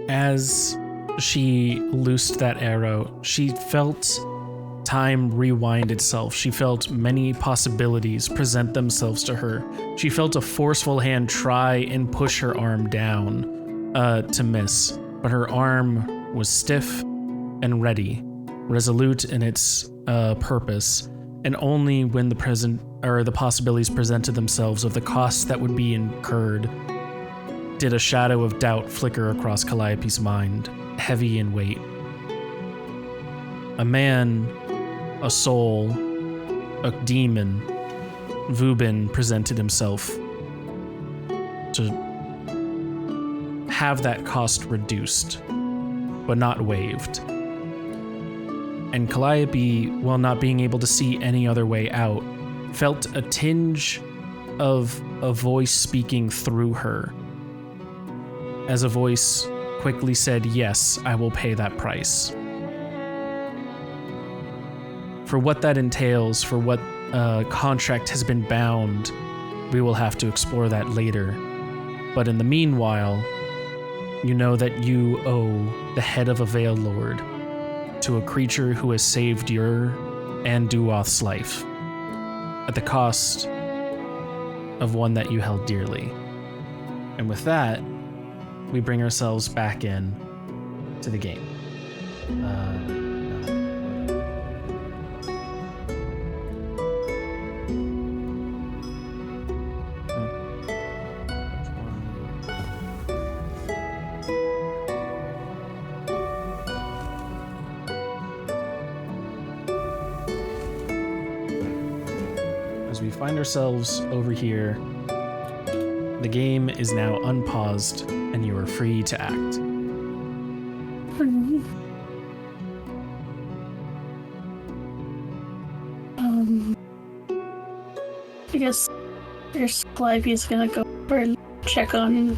As she loosed that arrow, she felt time rewind itself. She felt many possibilities present themselves to her. She felt a forceful hand try and push her arm down to miss, but her arm was stiff and ready, resolute in its purpose, and only when the possibilities presented themselves of the costs that would be incurred did a shadow of doubt flicker across Calliope's mind, heavy in weight. A man, a soul, a demon, Vubin presented himself to have that cost reduced, but not waived. And Calliope, while not being able to see any other way out, felt a tinge of a voice speaking through her. As a voice quickly said, "Yes, I will pay that price." For what that entails, for what contract has been bound, we will have to explore that later. But in the meanwhile, you know that you owe the head of a Veil Lord to a creature who has saved your and Duoth's life at the cost of one that you held dearly. And with that, we bring ourselves back in to the game. As we find ourselves over here, the game is now unpaused and you are free to act. I guess there's Calliope's gonna go for a check on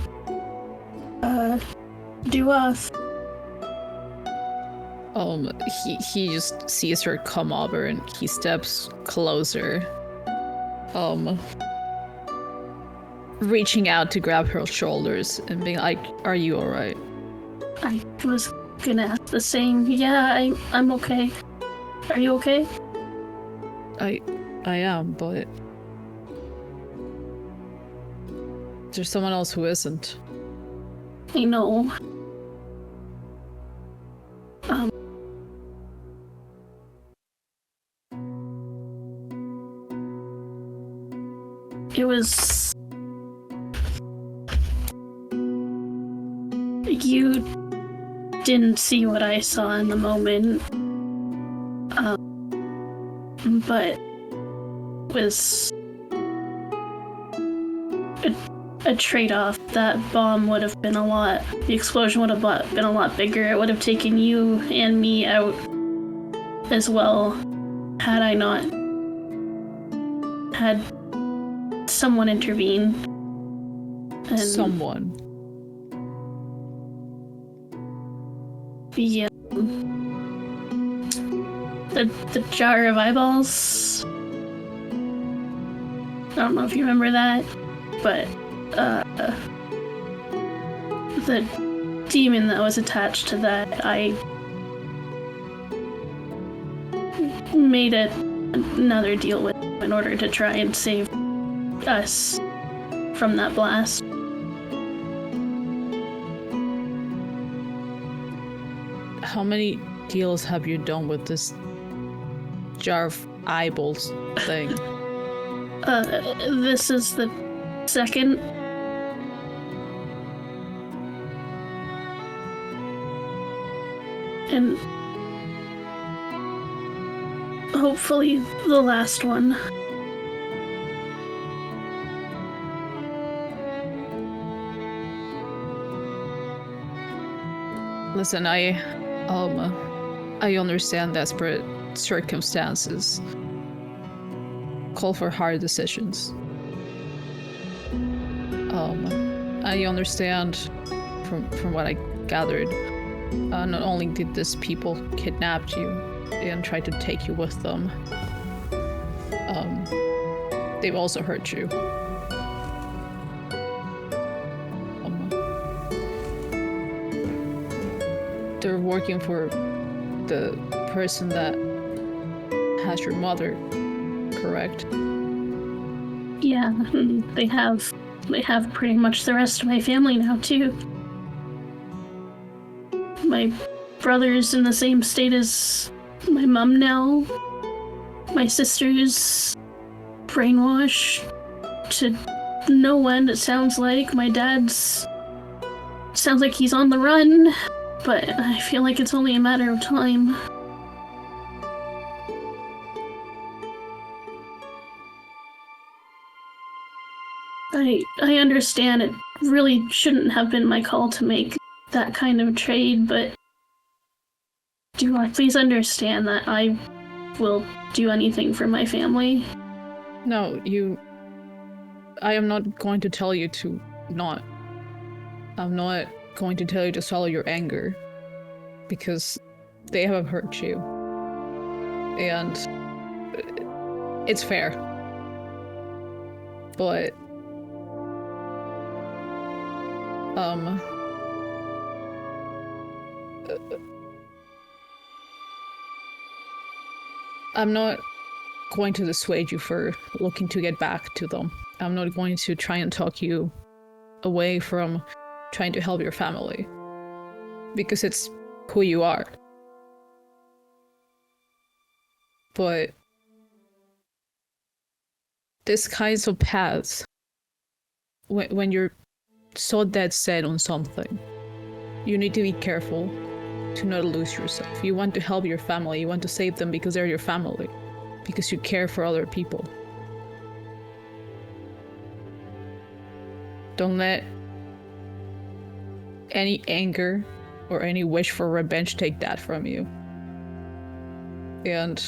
Duoth. He just sees her come over and he steps closer. Reaching out to grab her shoulders and being like, "Are you alright?" I was gonna ask the same. Yeah, I'm okay. Are you okay? I am, but there's someone else who isn't. I know. It was... You didn't see what I saw in the moment. But was a trade-off. That bomb would have been the explosion would have been a lot bigger. It would have taken you and me out as well, had I not had someone intervene. And someone. The jar of eyeballs. I don't know if you remember that, but the demon that was attached to that, I made another deal with in order to try and save us from that blast. How many deals have you done with this jar of eyeballs thing? This is the second. And hopefully the last one. Listen, I understand desperate circumstances call for hard decisions. I understand from what I gathered, not only did these people kidnap you and try to take you with them, they've also hurt you. they're working for the person that has your mother, correct? Yeah, they have pretty much the rest of my family now too. My brother's in the same state as my mom now. My sister's brainwashed to no end, it sounds like. My dad's... sounds like he's on the run, but I feel like it's only a matter of time. I understand it really shouldn't have been my call to make that kind of trade, but do I please understand that I will do anything for my family? No, I am not going to tell you to not. I'm not going to tell you to swallow your anger, because they have hurt you. And it's fair. But I'm not going to dissuade you for looking to get back to them. I'm not going to try and talk you away from trying to help your family, because it's who you are. But this kinds of paths, when you're so dead set on something, you need to be careful to not lose yourself. You want to help your family, you want to save them because they're your family, because you care for other people. Don't let any anger or any wish for revenge take that from you. And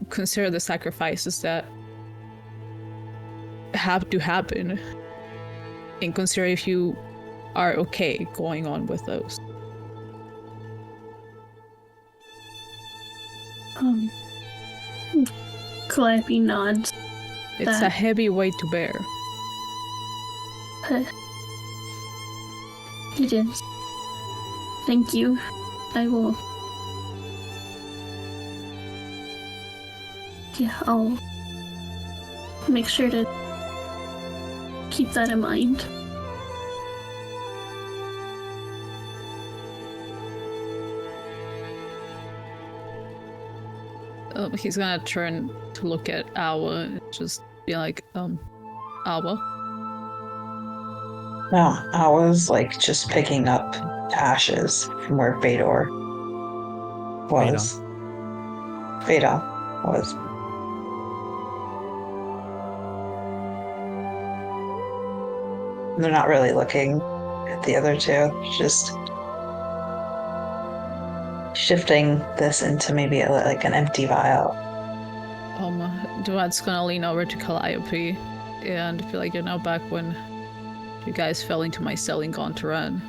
consider the sacrifices that have to happen, and consider if you are okay going on with those. Calliope nods. It's a heavy weight to bear. It is. Thank you. I will... Yeah, I'll make sure to keep that in mind. He's gonna turn to look at Awa and just be like, Awa? No, I was like just picking up ashes from where Fedor was. Fedor was. They're not really looking at the other two, just shifting this into maybe like an empty vial. Duat's gonna lean over to Calliope and feel like, back when you guys fell into my cell in Gontaran,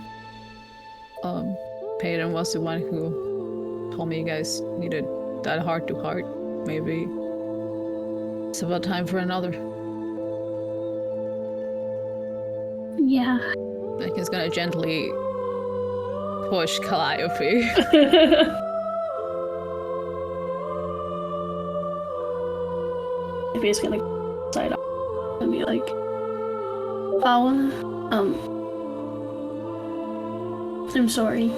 Peyton was the one who told me you guys needed that heart-to-heart. Maybe it's about time for another. Yeah. Like, he's gonna gently push Calliope. Maybe he's gonna side off and be like, Awa, I'm sorry.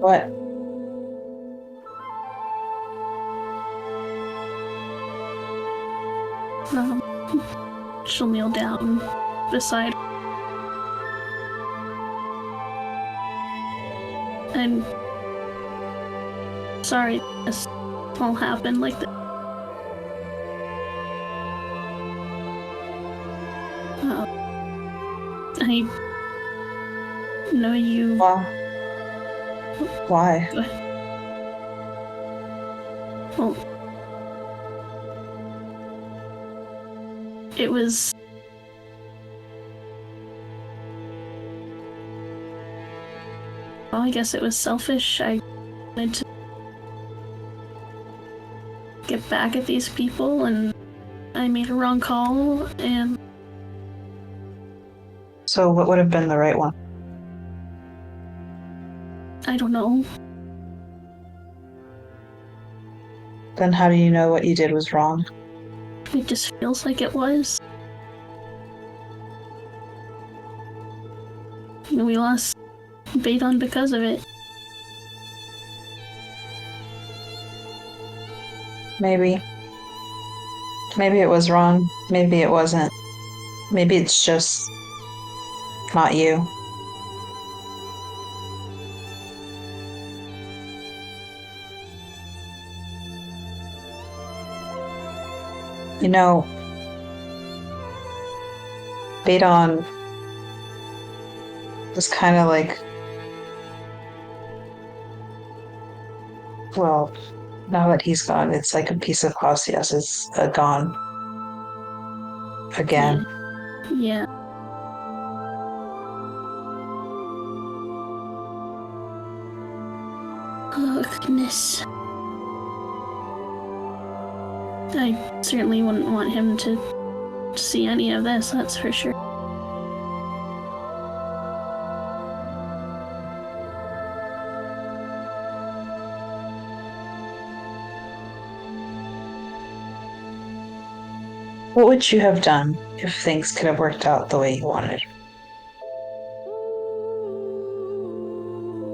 What? She'll kneel down beside her. I'm sorry this all happened like that. I know you... Why? Well, it was... Well, I guess it was selfish. I wanted to get back at these people, and I made a wrong call, and... So what would have been the right one? I don't know. Then how do you know what you did was wrong? It just feels like it was. We lost Badon because of it. Maybe. Maybe it was wrong. Maybe it wasn't. Maybe it's just not you. You know, Badon was kind of like, well, now that he's gone, it's like a piece of Clausius is gone again. Yeah. Oh, goodness. I certainly wouldn't want him to see any of this, that's for sure. What would you have done if things could have worked out the way you wanted?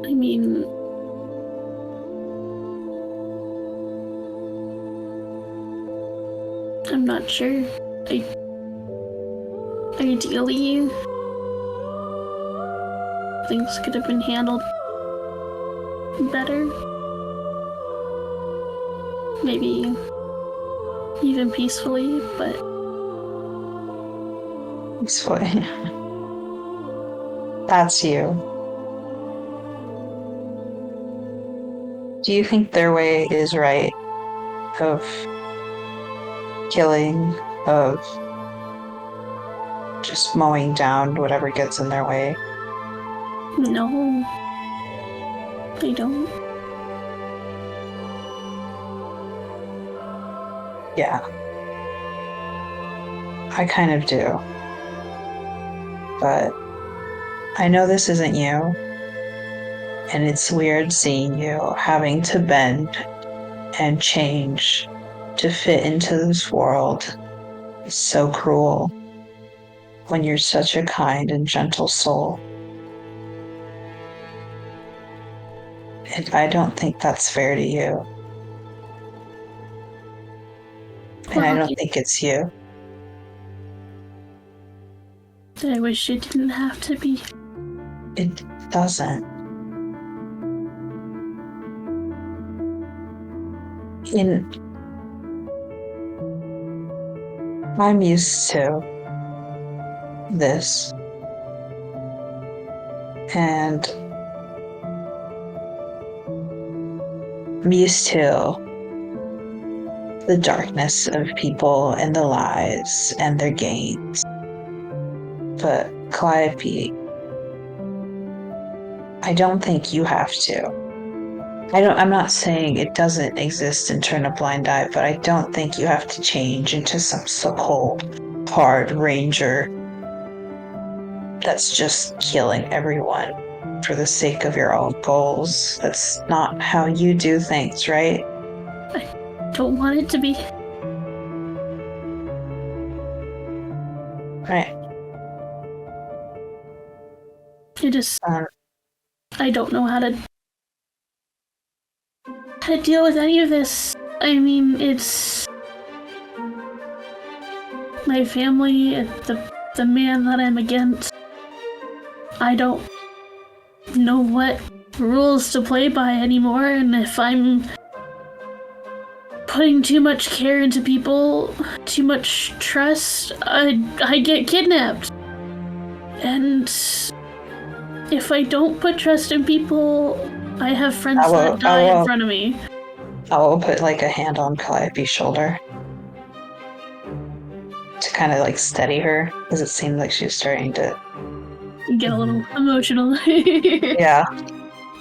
I mean, I'm not sure. Ideally, things could have been handled better. Maybe even peacefully, but Peacefully. That's you. Do you think their way is right? Of killing, of just mowing down whatever gets in their way? no, I don't. Yeah. I kind of do. But I know this isn't you. And it's weird seeing you having to bend and change to fit into this world. It's so cruel when you're such a kind and gentle soul. And I don't think that's fair to you. And I don't think it's you. I wish it didn't have to be. It doesn't. I'm used to this. And I'm used to the darkness of people and the lies and their gains. But Calliope, I don't think you have to. I'm not saying it doesn't exist and turn a blind eye, but I don't think you have to change into some so-called hard ranger that's just killing everyone for the sake of your own goals. That's not how you do things, right? I don't want it to be. Right. I don't know how to deal with any of this. I mean, it's my family, the man that I'm against. I don't know what rules to play by anymore, and if I'm putting too much care into people, too much trust, I get kidnapped. And if I don't put trust in people, I have friends that die in front of me. I will put like a hand on Calliope's shoulder to kind of like steady her, because it seemed like she was starting to get a little emotional. Yeah.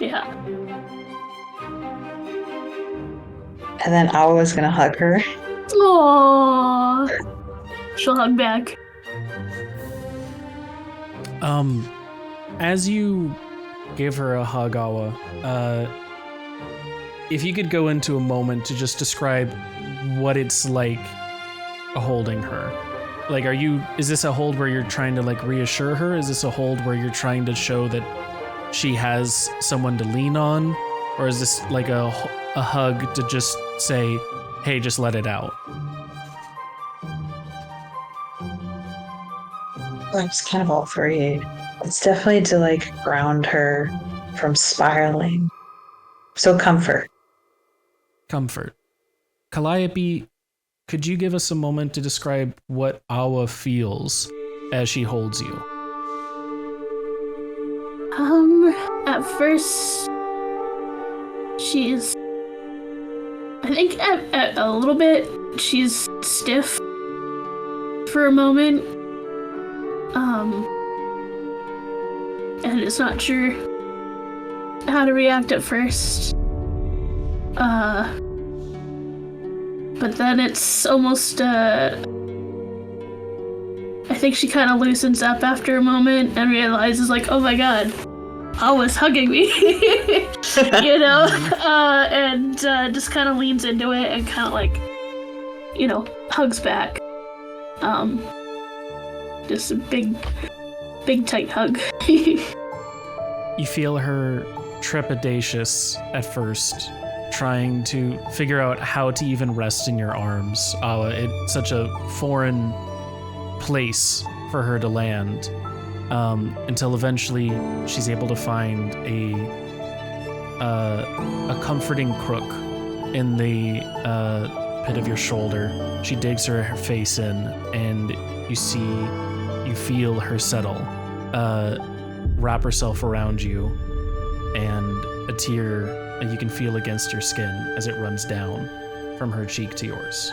Yeah. And then I was gonna hug her. Aww. She'll hug back. As you give her a hug, Awa. If you could go into a moment to just describe what it's like holding her. Like, is this a hold where you're trying to like reassure her? Is this a hold where you're trying to show that she has someone to lean on? Or is this like a hug to just say, hey, just let it out? It's kind of all three. It's definitely to like ground her from spiraling. So comfort. Comfort. Calliope, could you give us a moment to describe what Awa feels as she holds you? At first, she's, I think at a little bit, she's stiff for a moment. And is not sure how to react at first. But then it's almost, I think she kind of loosens up after a moment and realizes, like, oh my god, Awa's hugging me, you know? And just kind of leans into it and kind of like, you know, hugs back. Just a big tight hug. You feel her trepidatious at first, trying to figure out how to even rest in your arms. Awa, it's such a foreign place for her to land, until eventually she's able to find a comforting crook in the pit of your shoulder. She digs her face in, and you feel her settle, wrap herself around you, and a tear you can feel against your skin as it runs down from her cheek to yours.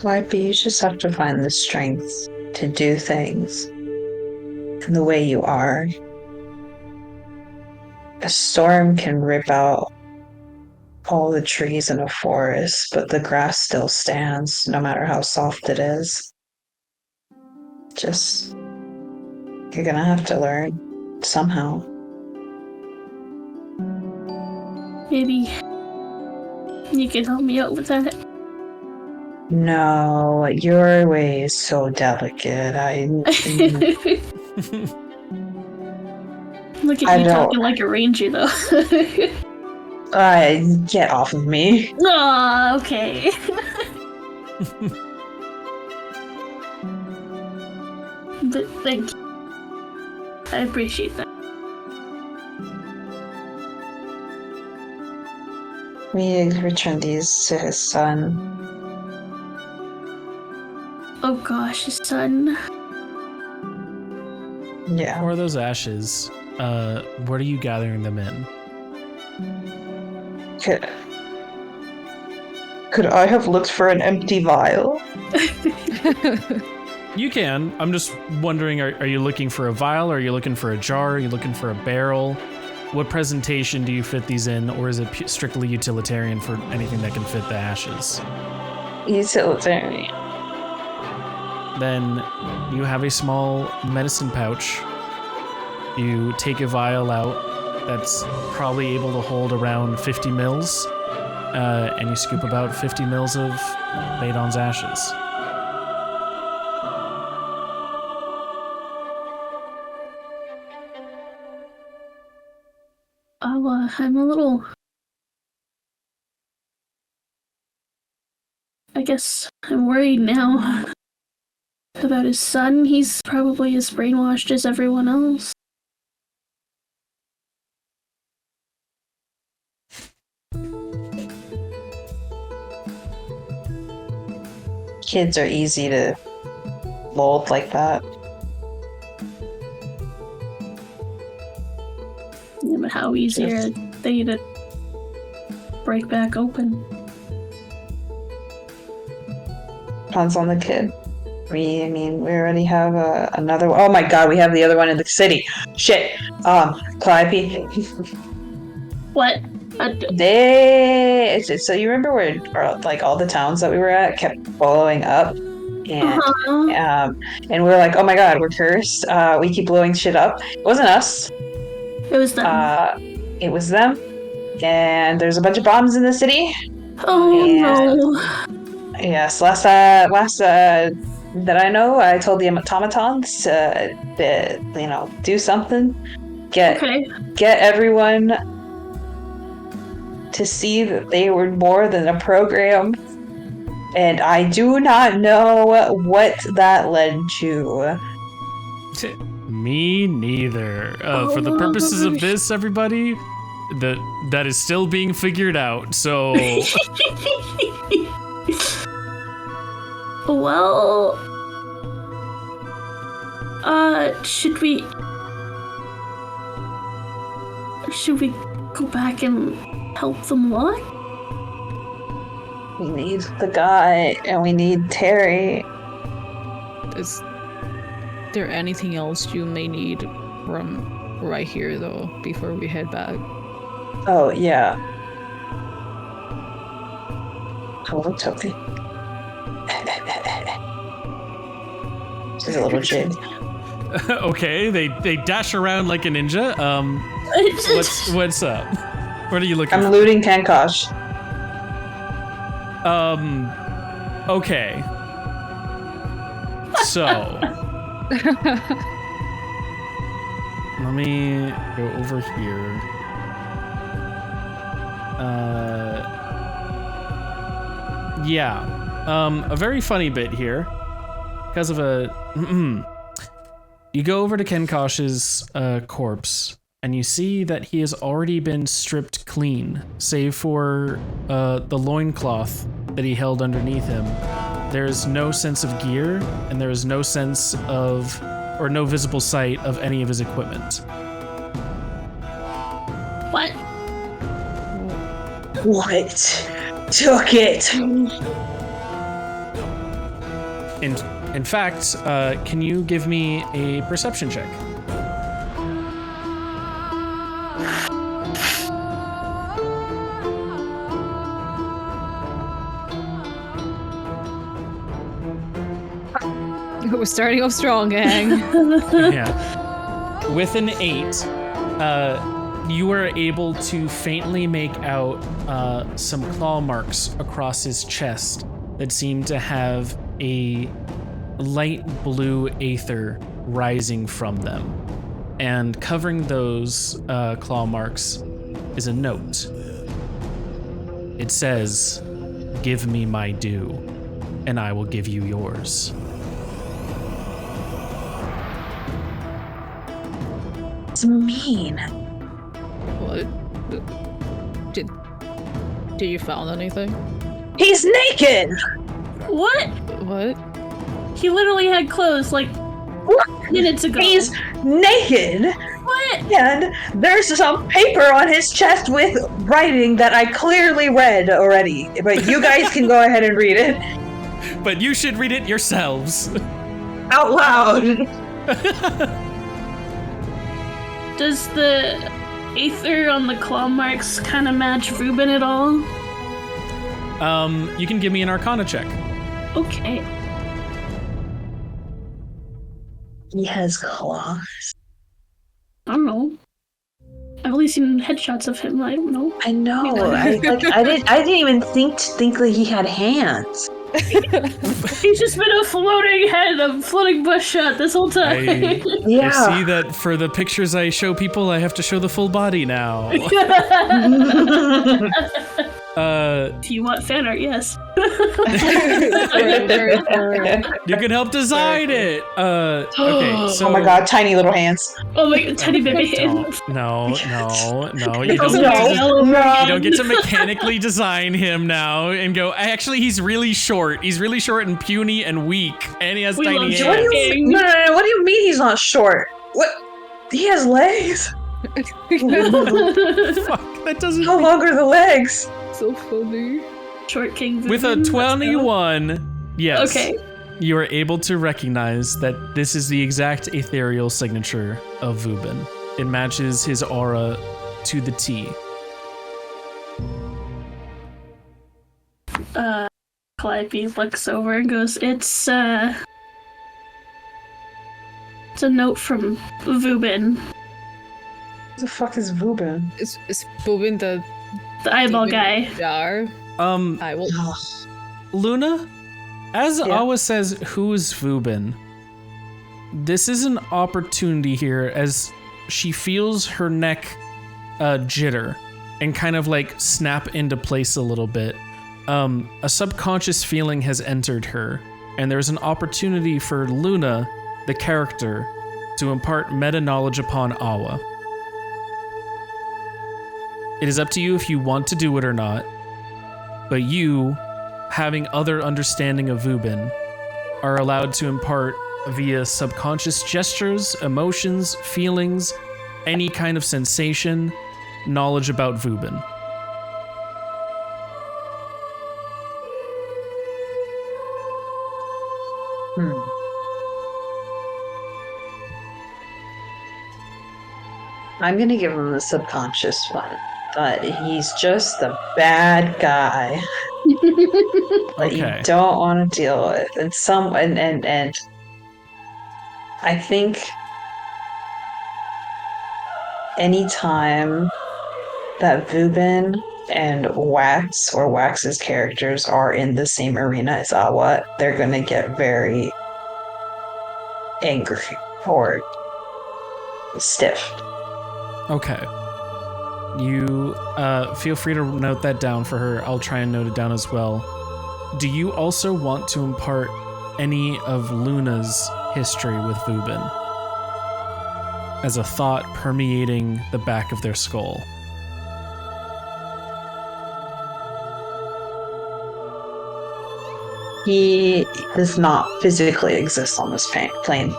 But you just have to find the strength to do things in the way you are. A storm can rip out all the trees in a forest, but the grass still stands no matter how soft it is. Just, you're gonna have to learn somehow. Maybe you can help me out with that. No, your way is so delicate. Look at I you don't- talking like a ranger, though. Get off of me. Aw, okay. But thank you. I appreciate that. We return these to his son. Oh gosh, son. Yeah. For those ashes, what are you gathering them in? Could I have looked for an empty vial? You can. I'm just wondering, are you looking for a vial? Are you looking for a jar? Are you looking for a barrel? What presentation do you fit these in, or is it strictly utilitarian for anything that can fit the ashes? Utilitarian. Then you have a small medicine pouch. You take a vial out that's probably able to hold around 50 mils, and you scoop about 50 mils of Badon's ashes. Oh, I'm a little... I guess I'm worried now about his son. He's probably as brainwashed as everyone else. Kids are easy to mold like that. Yeah, but how easy are they to break back open? Depends on the kid. I mean, we already have another one. Oh my god, we have the other one in the city. Shit. Calliope. What? So you remember where like all the towns that we were at kept blowing up, and and we were like, oh my god, we're cursed. We keep blowing shit up. It wasn't us. It was them. It was them. And there's a bunch of bombs in the city. Oh no. Yes, last that I know, I told the automatons to do something. Get everyone to see that they were more than a program. And I do not know what that led to. Me neither. For the purposes of this, everybody, that is still being figured out. So. Well, should we go back and help them what? We need the guy, and we need Terry. Is there anything else you may need from right here, though, before we head back? Oh, yeah. Hello, Toby. She's a little jig. Okay, they dash around like a ninja. What's up? What are you looking for? I'm looting Kankosh. Okay. So, let me go over here. A very funny bit here. Because of you go over to Kenkosh's corpse, and you see that he has already been stripped clean, save for the loincloth that he held underneath him. There is no sense of gear, and there is no sense of, or no visible sight of any of his equipment. What? What? Took it. In fact, can you give me a perception check? We're starting off strong, gang. Yeah. With an 8, you were able to faintly make out some claw marks across his chest that seem to have a light blue aether rising from them. And covering those claw marks is a note. It says, "Give me my due, and I will give you yours." It's mean. What? Did you found anything? He's naked! What? What? He literally had clothes like minutes ago. He's naked! What? And there's some paper on his chest with writing that I clearly read already. But you guys can go ahead and read it. But you should read it yourselves. Out loud! Does the aether on the claw marks kind of match Ruben at all? You can give me an Arcana check. Okay. He has claws. I don't know. I've only seen headshots of him. I don't know. I know. I didn't even think that he had hands. He's just been a floating head, a floating bush shot this whole time. I see that for the pictures I show people, I have to show the full body now. If you want fan art, yes. You can help design it. Okay, so. Oh my god, tiny little hands. Oh my god, tiny baby hands. No. You You don't get to mechanically design him now and go, actually, he's really short. He's really short and puny and weak, and he has tiny hands. No. What do you mean he's not short? What? He has legs. Fuck, that doesn't. How long are the legs? So funny. Short king. With a 21, yes. Okay. You are able to recognize that this is the exact ethereal signature of Vubin. It matches his aura to the T. Calliope looks over and goes, it's a note from Vubin, Who the fuck is Vubin? Is Bubin the the eyeball demon guy. jar? I will. Luna, as Yeah. Awa says, who's Vubin? This is an opportunity here as she feels her neck jitter and kind of like snap into place a little bit. A subconscious feeling has entered her, and there's an opportunity for Luna, the character, to impart meta knowledge upon Awa. It is up to you if you want to do it or not, but you, having other understanding of Vubin, are allowed to impart via subconscious gestures, emotions, feelings, any kind of sensation, knowledge about Vubin. I'm gonna give him the subconscious one, but he's just a bad guy that you Okay. don't want to deal with. And I think anytime that Vubin and Wax or Wax's characters are in the same arena as Awa, they're gonna get very angry or stiff. Okay. You feel free to note that down for her. I'll try and note it down as well. Do you also want to impart any of Luna's history with Vubin as a thought permeating the back of their skull? He does not physically exist on this plane.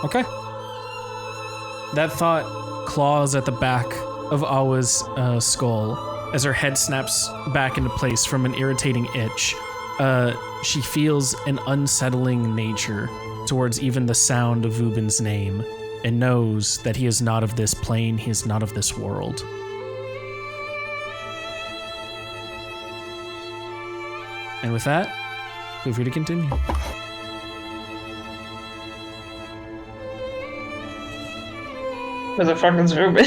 Okay. That thought claws at the back of Awa's skull as her head snaps back into place from an irritating itch. She feels an unsettling nature towards even the sound of Vubin's name and knows that he is not of this plane, he is not of this world. And with that, feel free to continue. Who the fuck is Ruben?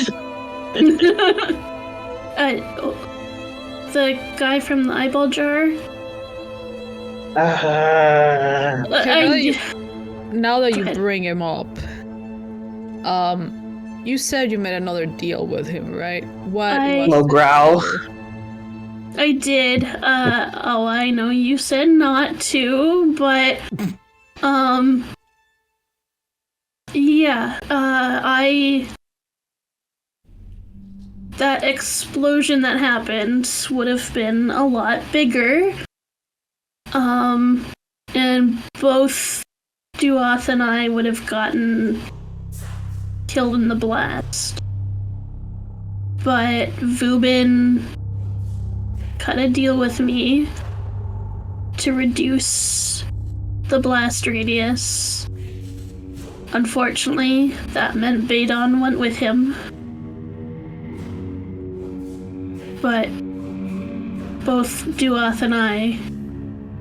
The guy from the eyeball jar. Okay, now that Go you ahead. bring him up, you said you made another deal with him, right? What was Low the growl. deal? I did. I know you said not to, but yeah, that explosion that happened would have been a lot bigger. And both Duath and I would have gotten killed in the blast. But Vubin cut a deal with me to reduce the blast radius. Unfortunately, that meant Badon went with him. But both Duath and I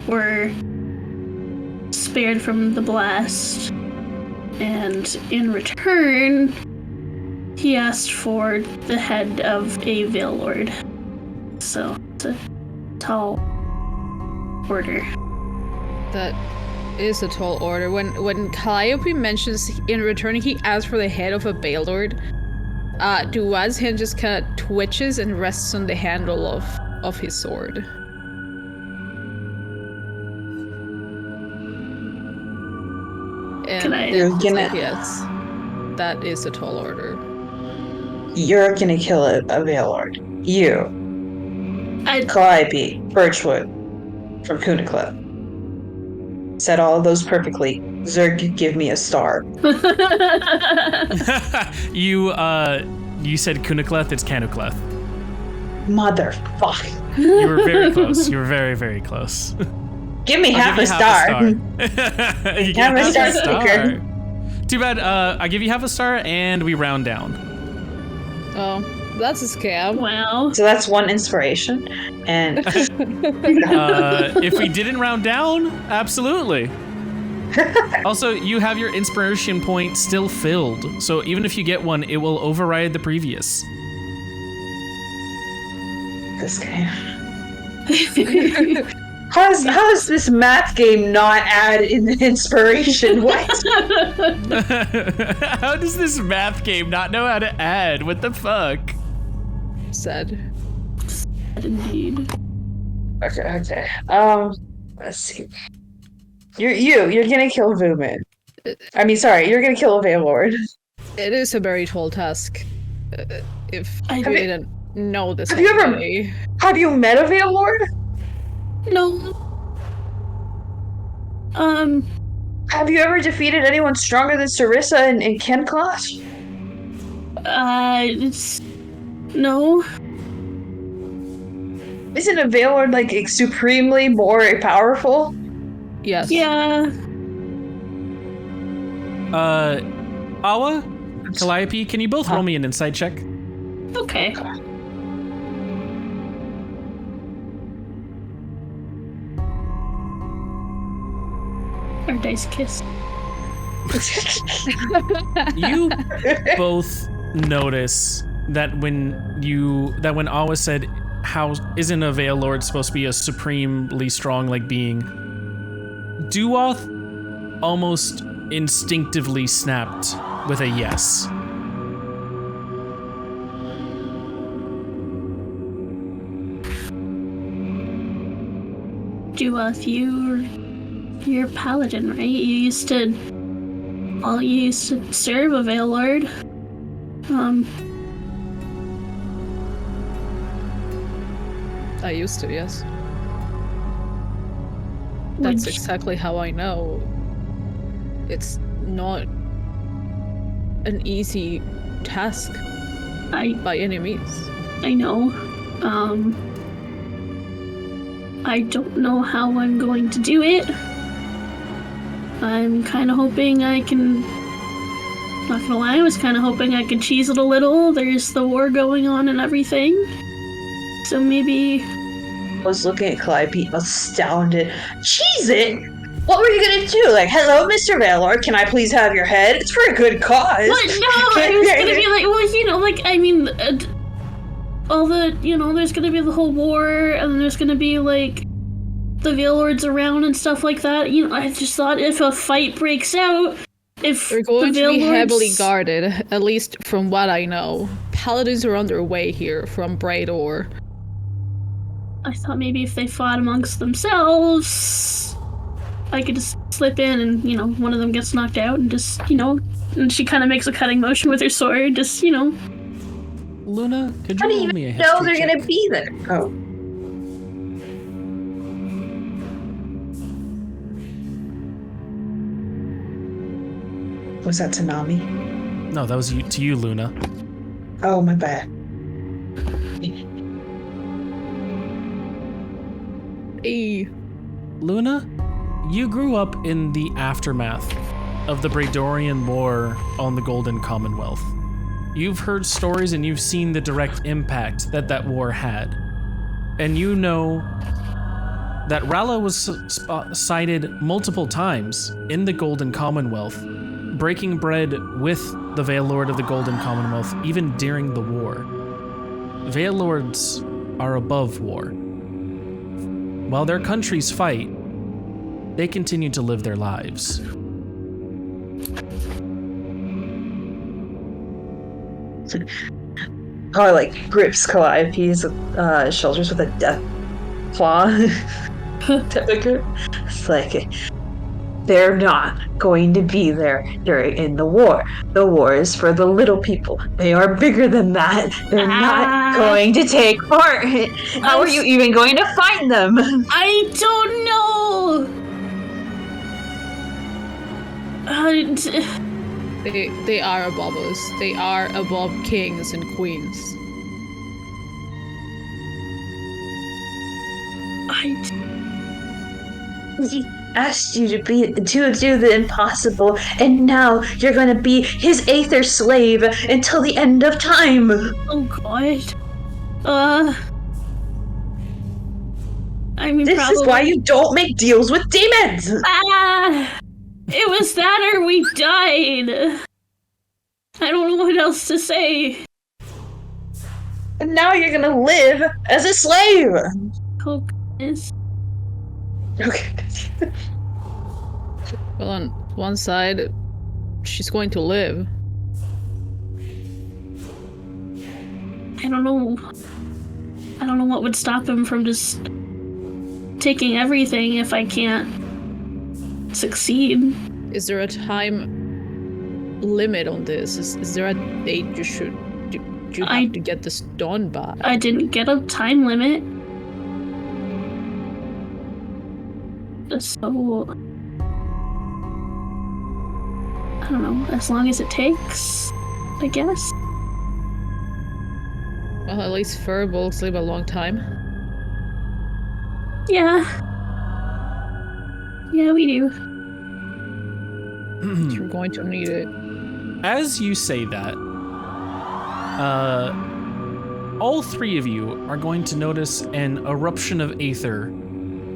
were spared from the blast. And in return, he asked for the head of a Veil Lord. So it's a tall order. That is a tall order. When Calliope mentions in return he asked for the head of a Baelord, Duaz's hand just kind of twitches and rests on the handle of his sword. And Can I- then You're he's gonna- like, yes, that is a tall order. You're gonna kill a Veilord. You, I Calliope, Birchwood, from Kunakla. Said all of those perfectly. Zurg, give me a star. You said Kunakleth, it's Kanukleth. Motherfuck. You were very close. You were very, very close. Give me I'll half give a you star. You Half get a star quicker. Too bad, I give you half a star and we round down. Oh, That's a scam. Wow. So that's one inspiration. And If we didn't round down, absolutely. Also, you have your inspiration point still filled, so even if you get one, it will override the previous. this game. How is this math game not add in inspiration? What? How does this math game not know how to add? What the fuck? Said. Indeed. Okay. Let's see. You're gonna kill Vuman. I mean, sorry, you're gonna kill a Veilord. It is a very tall task. If you Have you- didn't know this have you ever- already. Have you met a Veilord? No. Have you ever defeated anyone stronger than Sarissa in Ken class? It's no. Isn't a Veilord like supremely more powerful? Yes. Yeah. Awa, Calliope, can you both roll me an insight check? Okay. Our dice kiss. You both notice that when Awa said, "How isn't a Veilord supposed to be a supremely strong like being?" Duoth almost instinctively snapped with a yes. Duoth, you're a paladin, right? You used to serve a Veilord. I used to, yes. That's Would- exactly how I know. It's not an easy task by any means. I know. I don't know how I'm going to do it. I'm kind of hoping I can. Not gonna lie, I was kind of hoping I could cheese it a little. There's the war going on and everything. So maybe. I was looking at Calliope, astounded. Cheese it? What were you gonna do? Like, hello, Mr. Veilord, can I please have your head? It's for a good cause. What? No, I was gonna be like, well, I mean, all the, there's gonna be the whole war, and then there's gonna be, like, the Veilords around and stuff like that. I just thought if a fight breaks out, if They're going the to be Veilords- heavily guarded, at least from what I know. Paladins are on their way here from Braidor. I thought maybe if they fought amongst themselves, I could just slip in and, one of them gets knocked out and just, and she kind of makes a cutting motion with her sword, just, Luna, could How you do roll you me a know history they're check? gonna be there? Oh. Was that Tsunami? No, that was to you, Luna. Oh, my bad. Hey. Luna, you grew up in the aftermath of the Braidorian War on the Golden Commonwealth. You've heard stories and you've seen the direct impact that war had. And you know that Ralla was cited multiple times in the Golden Commonwealth, breaking bread with the Veilord of the Golden Commonwealth even during the war. Veilords are above war. While their countries fight, they continue to live their lives. Oh, like grips Calliope's shoulders with a death claw. It's like they're not going to be there in the war. The war is for the little people. They are bigger than that. They're not going to take part. How are you even going to find them? I don't know. They are above us. They are above kings and queens. He asked you to do the impossible, and now you're going to be his aether slave until the end of time. Oh god. I mean, This probably. is why you don't make deals with demons. It was that or we died. I don't know what else to say. And now you're going to live as a slave. Oh goodness. Okay. Well, on one side, she's going to live. I don't know what would stop him from just taking everything if I can't succeed. Is there a time limit on this? Is there a date you have to get this done by? I didn't get a time limit. So I don't know, as long as it takes, I guess. Well, at least furbolgs live a long time. Yeah, we do. You're going to need it. As you say that, all three of you are going to notice an eruption of aether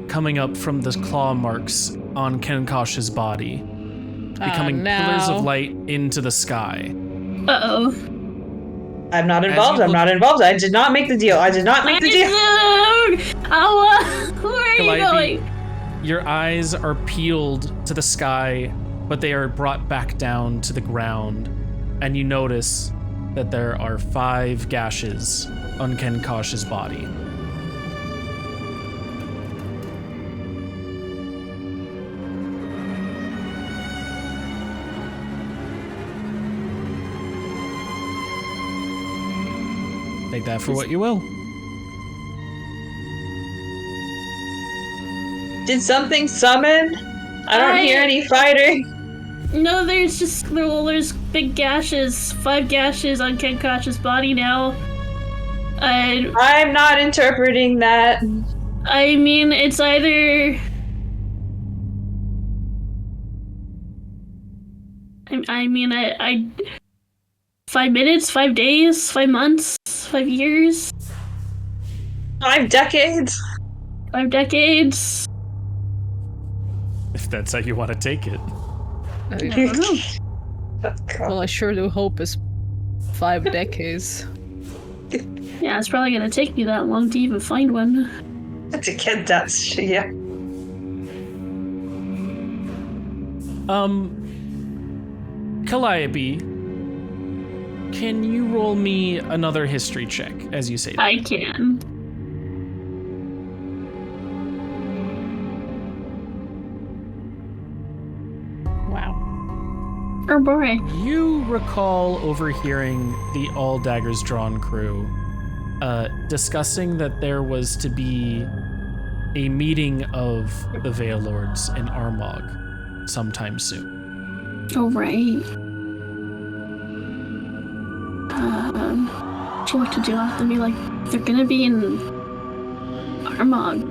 coming up from the claw marks on Kenkosh's body, becoming pillars of light into the sky. Uh-oh. I'm not involved. I did not make the deal. Where are you going? Your eyes are peeled to the sky, but they are brought back down to the ground, and you notice that there are 5 gashes on Kenkosh's body. Take that for what you will. Did something summon? I don't hear any fighting. No, there's big gashes, 5 gashes on Kenkosh's body now. I'm not interpreting that. I mean, it's either... I 5 minutes, 5 days, 5 months, 5 years. 5 decades. 5 decades. If that's how you want to take it. I don't know. Well, I sure do hope it's 5 decades. Yeah, it's probably gonna take me that long to even find one. To get that shit, yeah. Calliope, can you roll me another history check as you say that? I can. Wow. Oh boy. You recall overhearing the All Daggers Drawn crew discussing that there was to be a meeting of the Veil Lords in Armagh sometime soon. Oh, right. What to do after me? Like, they're gonna be in Armagh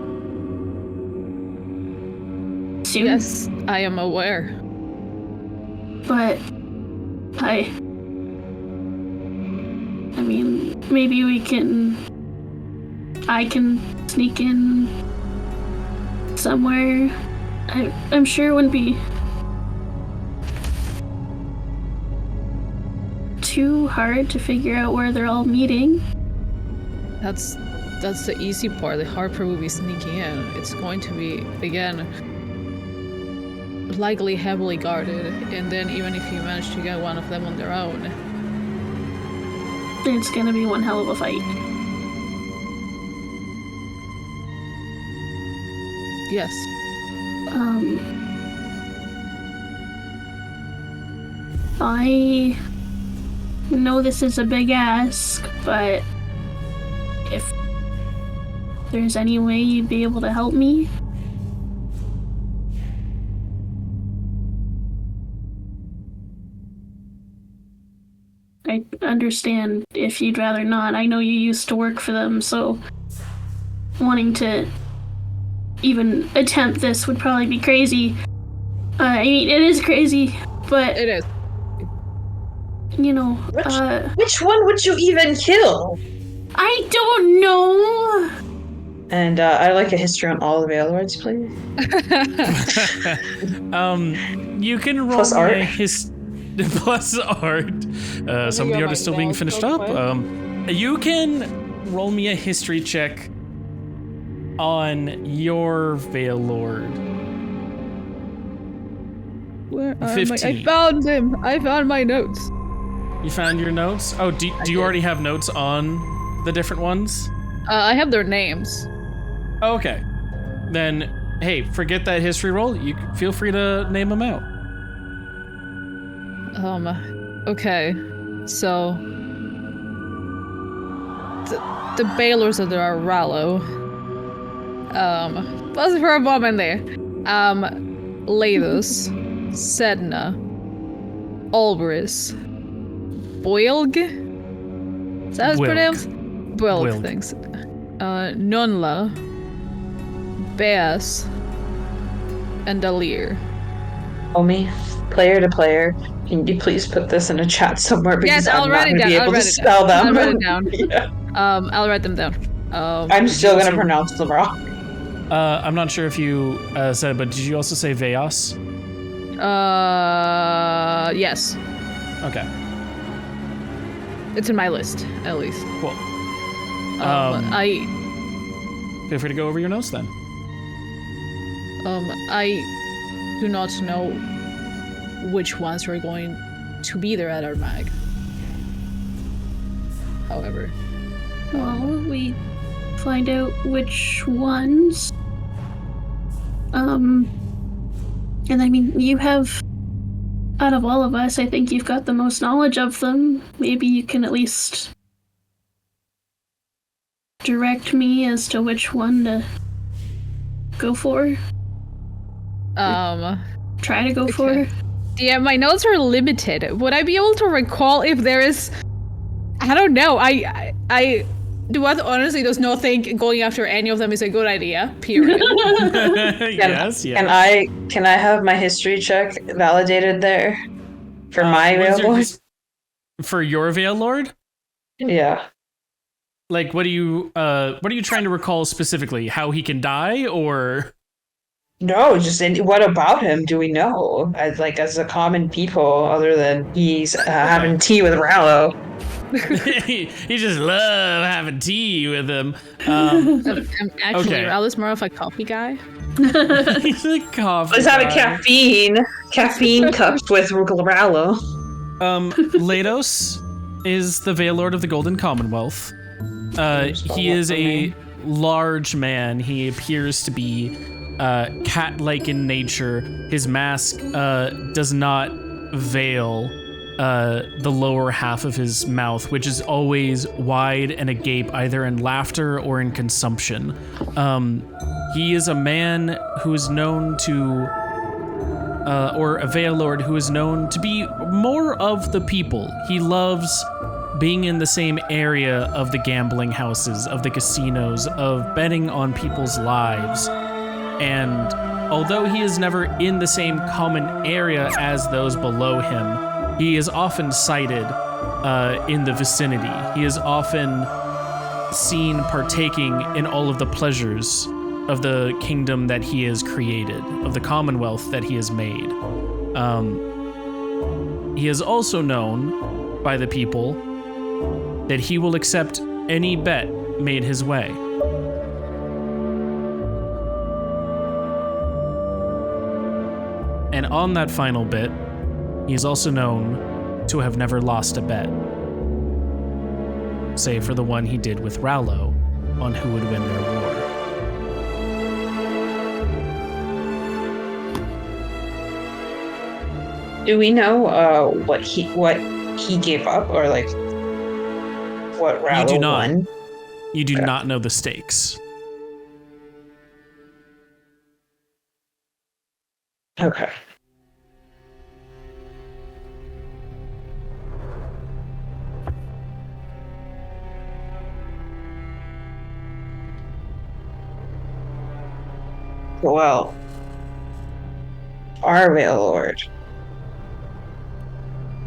soon. Yes, I am aware. But I mean, maybe I can sneak in somewhere. I'm sure it wouldn't be too hard to figure out where they're all meeting. That's the easy part. The hard part will be sneaking in. It's going to be, again, likely heavily guarded, and then even if you manage to get one of them on their own, It's gonna be one hell of a fight. yes. I know this is a big ask, but if there's any way you'd be able to help me. I understand if you'd rather not. I know you used to work for them, so wanting to even attempt this would probably be crazy. I mean, it is crazy, but It is. you know, Which one would you even kill? I don't know. And I'd like a history on all the Veil Lords, please. You can roll Plus me art. plus art. Some of the art is still being finished up. You can roll me a history check on your Veil Lord. Where are 15. I found him. I found my notes. You found your notes? Oh, do you already have notes on the different ones? I have their names. Okay. Then, hey, forget that history roll. You feel free to name them out. Okay. So the Baylors of the Rallo. Pause for a moment there. Lathus, Sedna, Olbris, Boilg? Is that how it's Wilg. pronounced? Boilg, Wilg. thanks. Nunla, Beas, and Dalir. Homie, player to player, can you please put this in a chat somewhere because Yes, I'll I'm write not it going to down. be I'll able to write it spell down. them. I'll write it down. Yeah. I'll write them down. I'm still going to also- pronounce them wrong. I'm not sure if you said it, but did you also say Veas? Yes. Okay, It's in my list, at least. cool. I Feel free to go over your notes then. I do not know which ones are going to be there at our mag. However, Well, we find out which ones. And I mean, you have, out of all of us, I think you've got the most knowledge of them. Maybe you can at least direct me as to which one to go for. Try to go for. yeah, my notes are limited. Would I be able to recall if there is? I don't know. I Duat honestly does not think going after any of them is a good idea. Period. Yes. Can I have my history check validated there for my what is Veil your Lord? for your Veil Lord? Yeah. Like, what are you trying to recall specifically? How he can die, or? No, just what about him do we know? As a common people, other than he's having tea with Rallo. he just love having tea with him. I'm actually, Okay. Raul is more of a coffee guy. He's a coffee. He's having guy. caffeine cups with Rallo. Lados is the Veil Lord of the Golden Commonwealth. He is a large man. He appears to be cat-like in nature. His mask does not veil the lower half of his mouth, which is always wide and agape, either in laughter or in consumption. He is a man who is known to, or a Veil Lord who is known to be more of the people. He loves being in the same area of the gambling houses, of the casinos, of betting on people's lives. And although he is never in the same common area as those below him, he is often sighted in the vicinity. He is often seen partaking in all of the pleasures of the kingdom that he has created, of the commonwealth that he has made. He is also known by the people that he will accept any bet made his way. And on that final bit, he is also known to have never lost a bet, save for the one he did with Rallo on who would win their war. Do we know what he gave up, or like what Rallo You do not. won? You do Okay. not know the stakes. Okay. Well, our Veil Lord.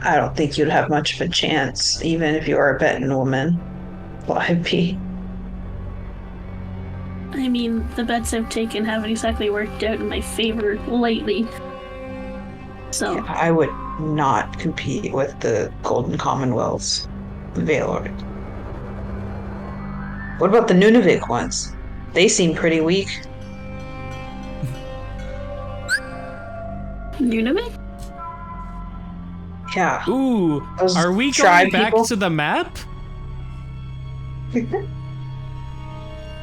I don't think you'd have much of a chance, even if you are a betting woman. Live P. I mean, the bets I've taken haven't exactly worked out in my favor lately. So I would not compete with the Golden Commonwealth's Veil Lord. What about the Nunavik ones? They seem pretty weak. Nunavik? Yeah. Ooh, Those are we tribe going back people? to the map?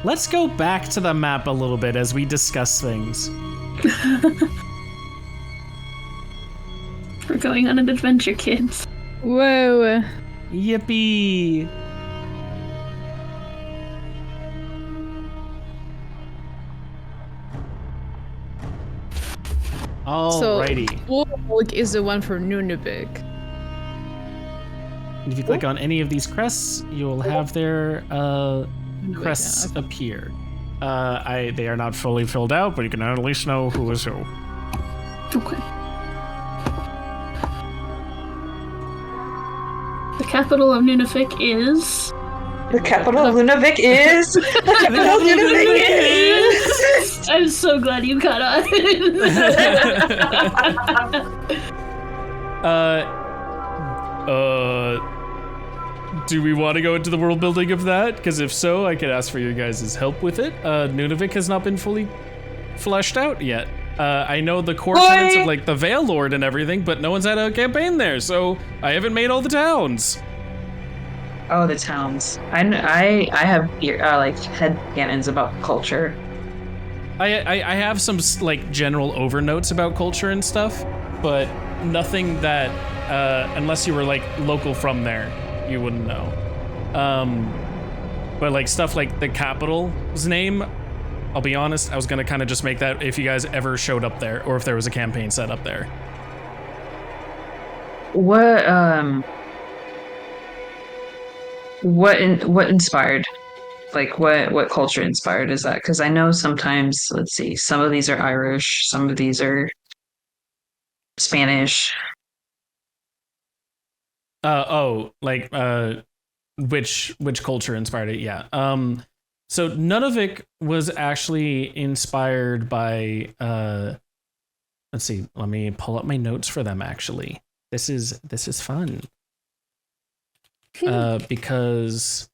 Let's go back to the map a little bit as we discuss things. We're going on an adventure, kids. Whoa. Yippee! Alrighty. So, Zurg is the one for Nunavik. If you click on any of these crests, you'll have their crests appear. They are not fully filled out, but you can at least know who is who. Okay. The capital of Nunavik is... The capital of Nunavik is. The capital of Nunavik is. I'm so glad you caught on. Do we want to go into the world building of that? Because if so, I could ask for your guys' help with it. Nunavik has not been fully fleshed out yet. I know the core tenets of like the Veil Lord and everything, but no one's had a campaign there, so I haven't made all the towns. Oh, the towns. I have like head canons about culture. I have some like general overnotes about culture and stuff, but nothing that unless you were like local from there, you wouldn't know. But like stuff like the capital's name, I'll be honest, I was gonna kind of just make that if you guys ever showed up there or if there was a campaign set up there. What inspired? Like what culture inspired is that? Because I know sometimes, let's see, some of these are Irish, some of these are Spanish. Which culture inspired it? Yeah. So Nunavik was actually inspired by let's see, let me pull up my notes for them actually. This is fun. Because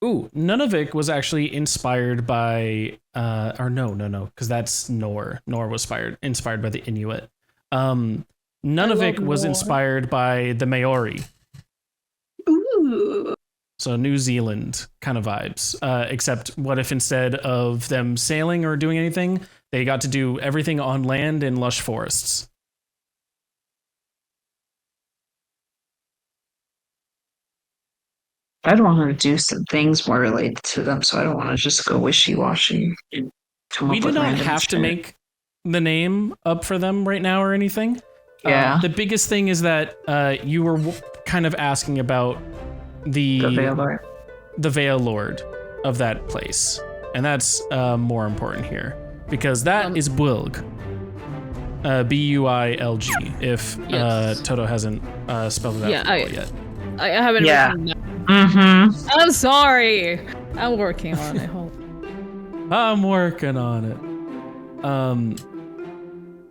Nunavik was actually inspired by because that's Nor. Nor was inspired by the Inuit. Nunavik was inspired by the Maori. Ooh. So New Zealand kind of vibes. Except what if instead of them sailing or doing anything, they got to do everything on land in lush forests. I don't want to do some things more related to them, so I don't want to just go wishy-washy and come We up do with not random have shit. to make the name up for them right now or anything. Yeah. The biggest thing is that you were kind of asking about the Veil Lord of that place. And that's more important here. Because that is Builg. Builg, if Yes. Toto hasn't spelled it out for you yet. I haven't written that. Mm-hmm. I'm sorry. I'm working on it. I'm working on it.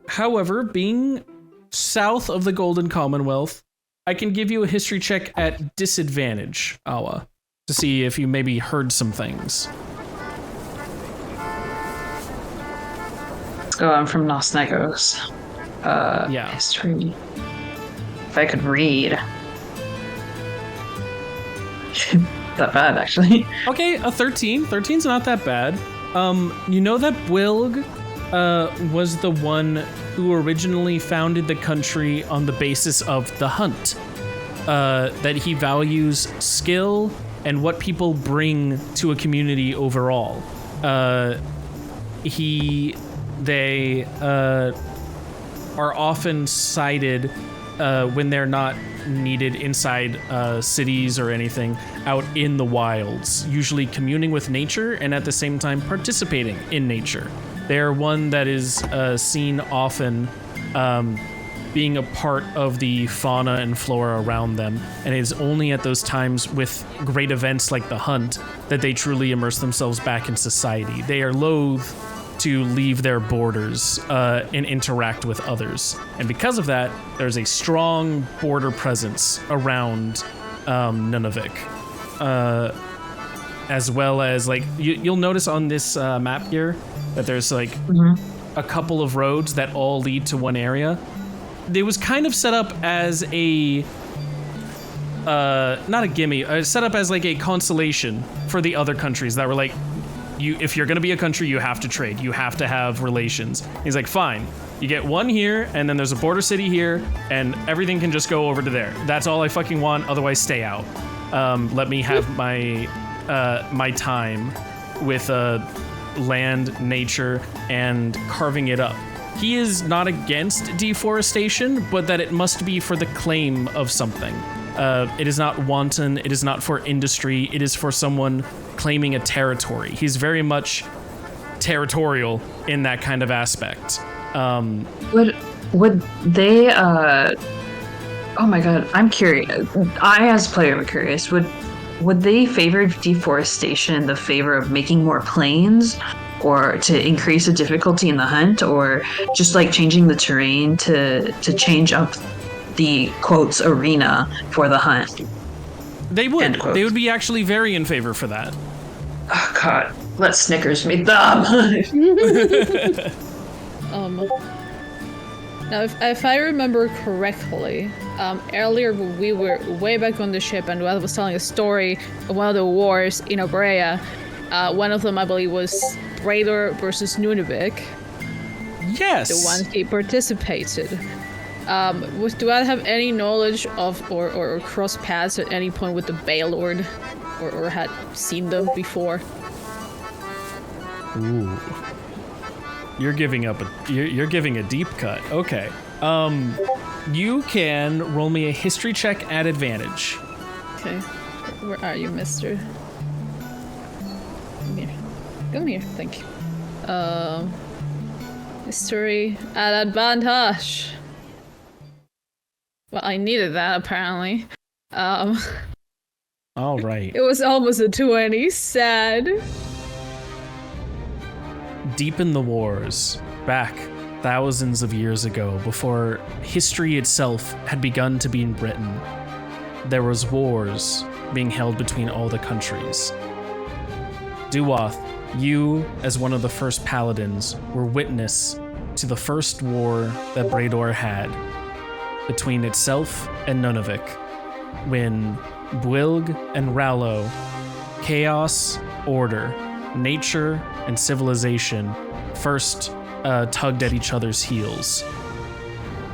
However, being south of the Golden Commonwealth, I can give you a history check at disadvantage, Awa, to see if you maybe heard some things. Oh, I'm from Los Negros. Yeah. History. If I could read. Not bad, actually. Okay, a 13. 13's not that bad. You know that Bwilg was the one who originally founded the country on the basis of the hunt. That he values skill and what people bring to a community overall. They are often cited when they're not needed inside cities or anything, out in the wilds, usually communing with nature and at the same time participating in nature. They are one that is seen often being a part of the fauna and flora around them, and it is only at those times with great events like the hunt that they truly immerse themselves back in society. They are loath to leave their borders and interact with others. And because of that, there's a strong border presence around Nunavik. As well as, like, you'll notice on this map here that there's, like, a couple of roads that all lead to one area. It was kind of set up as a, not a gimme, set up as, like, a consolation for the other countries that were like, if you're gonna be a country, you have to trade. You have to have relations. He's like, fine. You get one here, and then there's a border city here, and everything can just go over to there. That's all I fucking want. Otherwise, stay out. Let me have my time with land, nature, and carving it up. He is not against deforestation, but that it must be for the claim of something. It is not wanton. It is not for industry. It is for someone claiming a territory. He's very much territorial in that kind of aspect. Would they? Oh my god, I'm curious. I, as a player, am curious. Would they favor deforestation in the favor of making more plains, or to increase the difficulty in the hunt, or just like changing the terrain to change up the quotes arena for the hunt? They would. They would be actually very in favor for that. Oh god, let Snickers make them. Now, if I remember correctly, earlier when we were way back on the ship and I was telling a story of one of the wars in Ivraia, one of them, I believe, was Braidor versus Nunavik. Yes! The one he participated. Do I have any knowledge of or cross paths at any point with the Baylord? Or had seen them before? Ooh. You're giving a deep cut. Okay. You can roll me a history check at advantage. Okay. Where are you, mister? Come here. Come here, thank you. History at advantage. Well, I needed that, apparently. All right. It was almost a 20, sad. Deep in the wars, back thousands of years ago, before history itself had begun to be written, there was wars being held between all the countries. Duwath, you, as one of the first paladins, were witness to the first war that Braidor had between itself and Nunavik, when Bwilg and Rallo, chaos, order, nature, and civilization first tugged at each other's heels.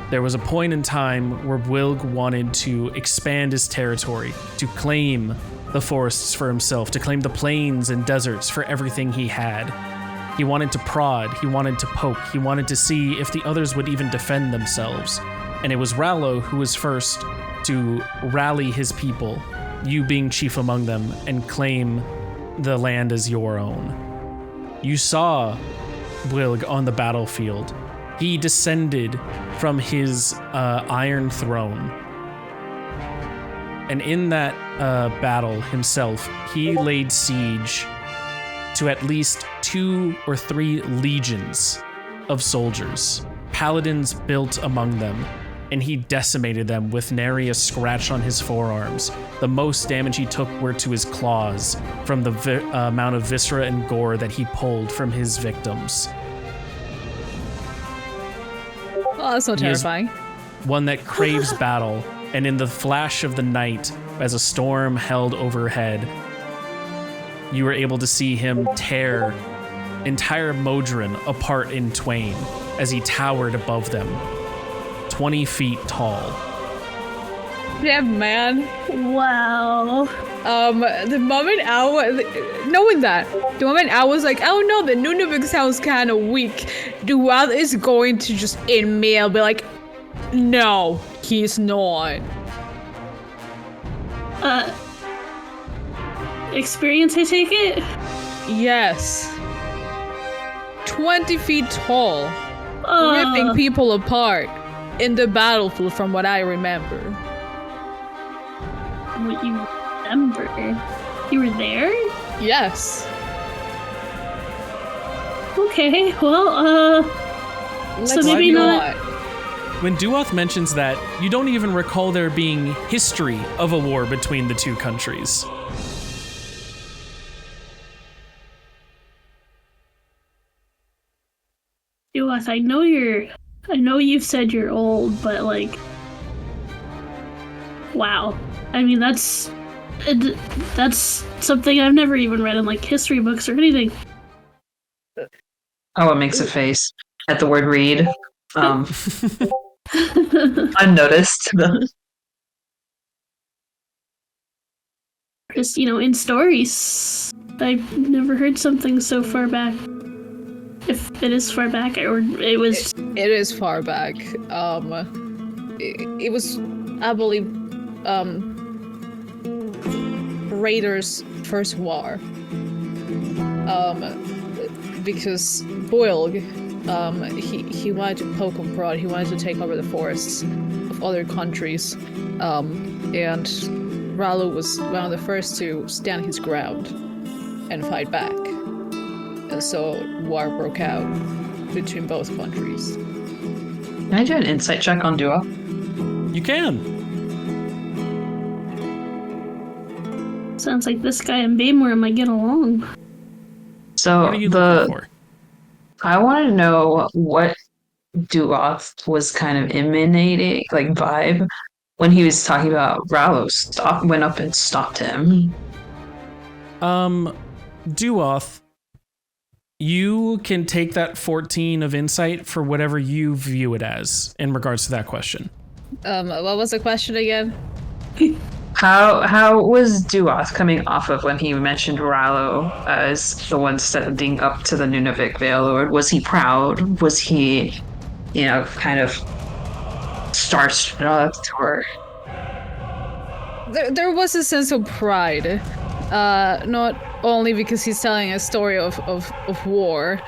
There was a point in time where Bwilg wanted to expand his territory, to claim the forests for himself, to claim the plains and deserts for everything he had. He wanted to prod, he wanted to poke, he wanted to see if the others would even defend themselves. And it was Rallo who was first to rally his people, you being chief among them, and claim the land as your own. You saw Bwilg on the battlefield. He descended from his iron throne. And in that battle himself, he laid siege to at least 2 or 3 legions of soldiers, paladins built among them, and he decimated them with nary a scratch on his forearms. The most damage he took were to his claws from the amount of viscera and gore that he pulled from his victims. Oh, that's so terrifying. One that craves battle, and in the flash of the night, as a storm held overhead, you were able to see him tear entire Modron apart in twain as he towered above them, 20 feet tall. Yeah, man. Wow. The moment I was like, oh no, the Nunavik sounds kind of weak, Duwath is going to just in me, I'll be like, no, he's not. Experience, I take it? Yes. 20 feet tall, ripping people apart in the battlefield from what I remember. What you remember? You were there? Yes. Okay, well, so maybe not. When Duoth mentions that, you don't even recall there being history of a war between the two countries. Duoth, I know you've said you're old, but like, wow. I mean, that's something I've never even read in like history books or anything. Oh, it makes a face at the word read. Unnoticed. Just, in stories, I've never heard something so far back. If it is far back, or it was... It is far back. It was, I believe, Raiders' first war. Because Boilg, he wanted to poke and prod, he wanted to take over the forests of other countries, and Ralu was one of the first to stand his ground and fight back. And so war broke out between both countries. Can I do an insight check on Duo? You can. Sounds like this guy and Baymore might get along. So What are you looking for? I want to know what Duoth was kind of emanating, like vibe, when he was talking about Rallo went up and stopped him. Duoth, you can take that 14 of insight for whatever you view it as in regards to that question. What was the question again? How was Duoth coming off of when he mentioned Rallo as the one standing up to the Nunavik Veilord? Was he proud? Was he, kind of starstruck, or? There was a sense of pride, not only because he's telling a story of war,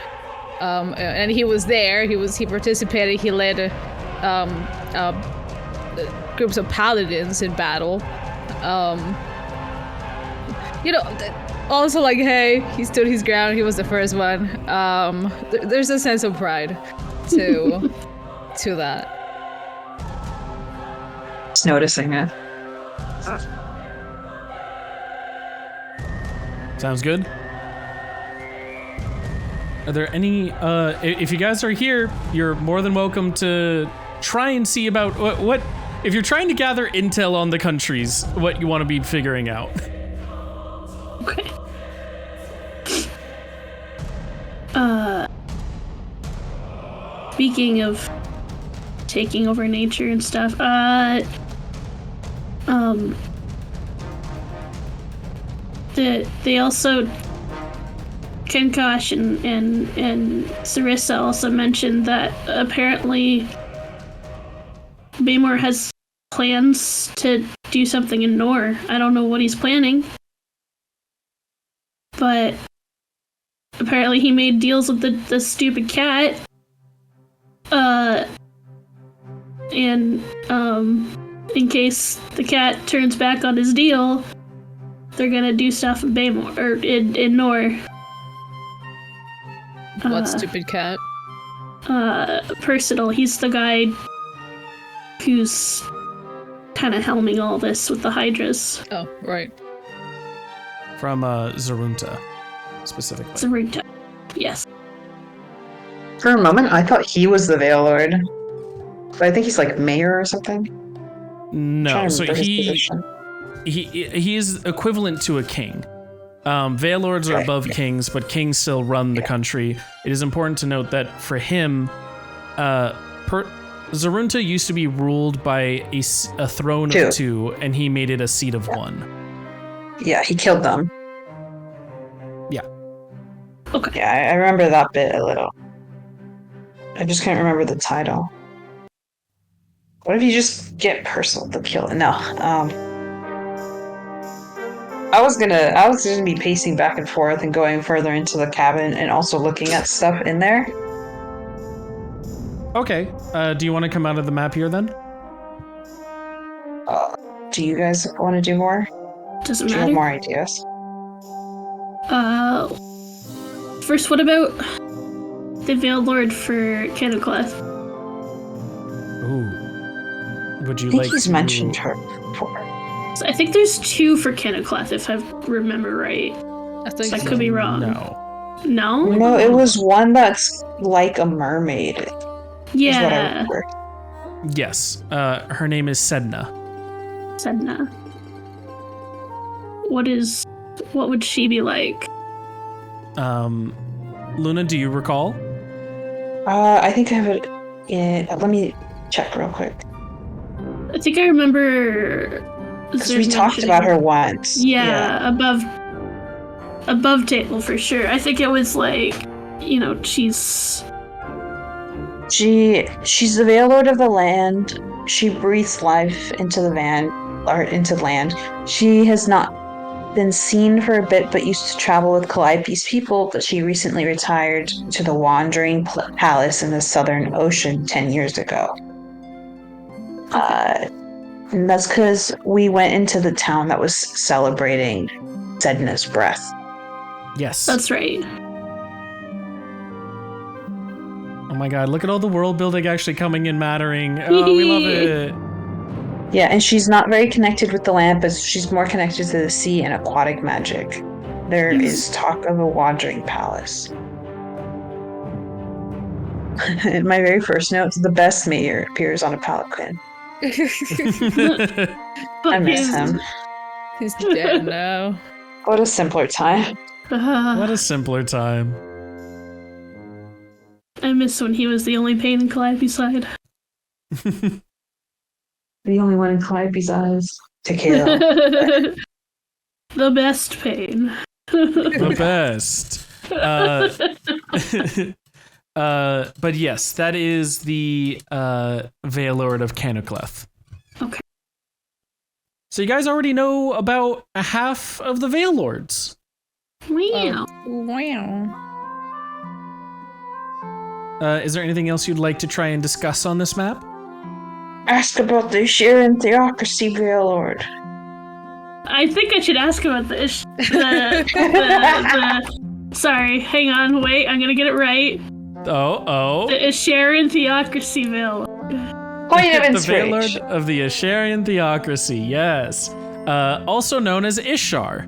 and he was there. He participated. He led groups of paladins in battle. Also like, hey, he stood his ground. He was the first one. There's a sense of pride to that. Just noticing it. Sounds good. Are there any, if you guys are here, you're more than welcome to try and see about what if you're trying to gather intel on the countries, what you want to be figuring out. Okay. Speaking of taking over nature and stuff, they also, Kenkosh and Sarissa also mentioned that apparently Baymore has plans to do something in Nor. I don't know what he's planning, but apparently he made deals with the stupid cat. And in case the cat turns back on his deal, they're gonna do stuff in Baymore or in Nor. What stupid cat? Personal. He's the guy who's kind of helming all this with the Hydras. Oh, right. From Zarunta, specifically. Zarunta. Yes. For a moment, I thought he was the Veilord. But I think he's like mayor or something. No, so his position. he is equivalent to a king. Veilords are above kings, but kings still run the country. It is important to note that for him, Zarunta used to be ruled by a throne of two, and he made it a seat of one. Yeah, he killed them. Yeah. Okay. Yeah, I remember that bit a little. I just can't remember the title. What if you just get personal to kill it? No. I was gonna be pacing back and forth and going further into the cabin and also looking at stuff in there. Okay. Do you want to come out of the map here then? Do you guys want to do more? Doesn't Do you have matter. more ideas? First, what about the Veiled Lord for Candlecloth? Ooh. Would you I think like he's to... mentioned her before. So I think there's 2 for Candlecloth, if I remember right. I think I could be wrong. No. No? No, it was one that's like a mermaid. Is what I Yeah. remember. Yes. Her name is Sedna. Sedna. What would she be like? Luna, do you recall? I think I have it. Let me check real quick. I think I remember. Because we Zurg talked mentioning- about her once. Yeah, above table for sure. I think it was like, she's She's the Veil Lord of the land. She breathes life into the into land. She has not been seen for a bit, but used to travel with Calliope's people. But she recently retired to the Wandering Palace in the Southern Ocean 10 years ago. And that's because we went into the town that was celebrating Sedna's breath. Yes. That's right. Oh my god, look at all the world building actually coming in mattering. Oh, we love it. Yeah, and she's not very connected with the land, but she's more connected to the sea and aquatic magic. There is talk of a wandering palace. In my very first note, the best mayor appears on a palanquin. But I miss him. He's dead now. What a simpler time. What a simpler time. I miss when he was the only pain in Calliope's side. The only one in Calliope's eyes to kill. The best pain. The best. But yes, that is the Veil Lord of Candlecloth. Okay. So you guys already know about a half of the Veil Lords. Wow. Wow. Is there anything else you'd like to try and discuss on this map? Ask about the Sharon Theocracy Veil Lord. I think I should ask about this. Sorry, hang on, wait, I'm gonna get it right. Oh. The Sharon Theocracy Veil. Point of The Veil Lord inspiration. of the Asharian Theocracy, yes. Also known as Ishar.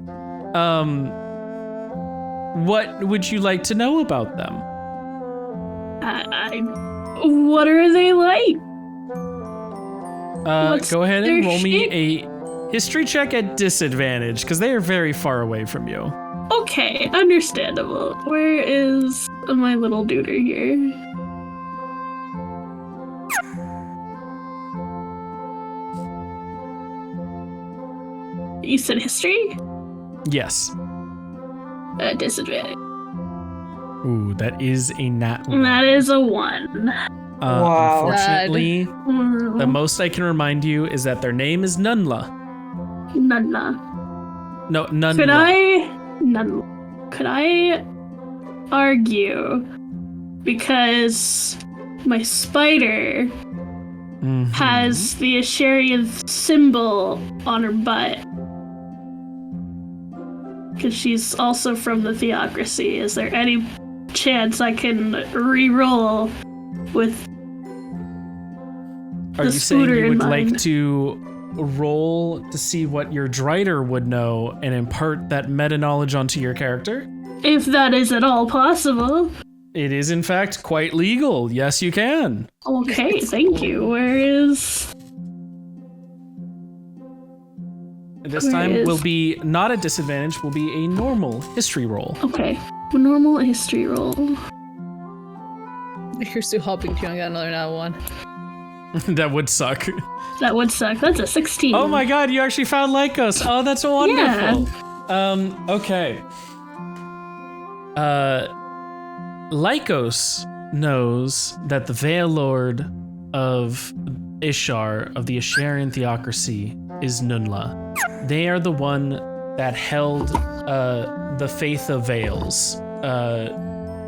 What would you like to know about them? What are they like? Go ahead and their roll shape? me a history check at disadvantage, because they are very far away from you. Okay, understandable. Where is my little duder here? You said history? Yes. Disadvantage. Ooh, that is a nat one. That is a 1. Wow. Unfortunately, the most I can remind you is that their name is Nunla. Nunna. No, Nunla. Could I argue because my spider Mhm. has the Asharian symbol on her butt? Because she's also from the Theocracy. Is there any chance I can re-roll with Are the you saying scooter you in would like mind? to roll to see what your Drider would know and impart that meta knowledge onto your character? if that is at all possible? It is, in fact, quite legal. Yes, you can. Okay, thank you. Where is... This Where time is- will be not a disadvantage, will be a normal history roll. Okay, normal history roll. You're still hoping to get another nat one. That would suck. That would suck. That's a 16. Oh my god, you actually found Lycos. Oh, that's wonderful. Okay. Lycos knows that the Veil Lord of Ishar, of the Asharian Theocracy, is Nunla. They are the one that held the faith of Veils.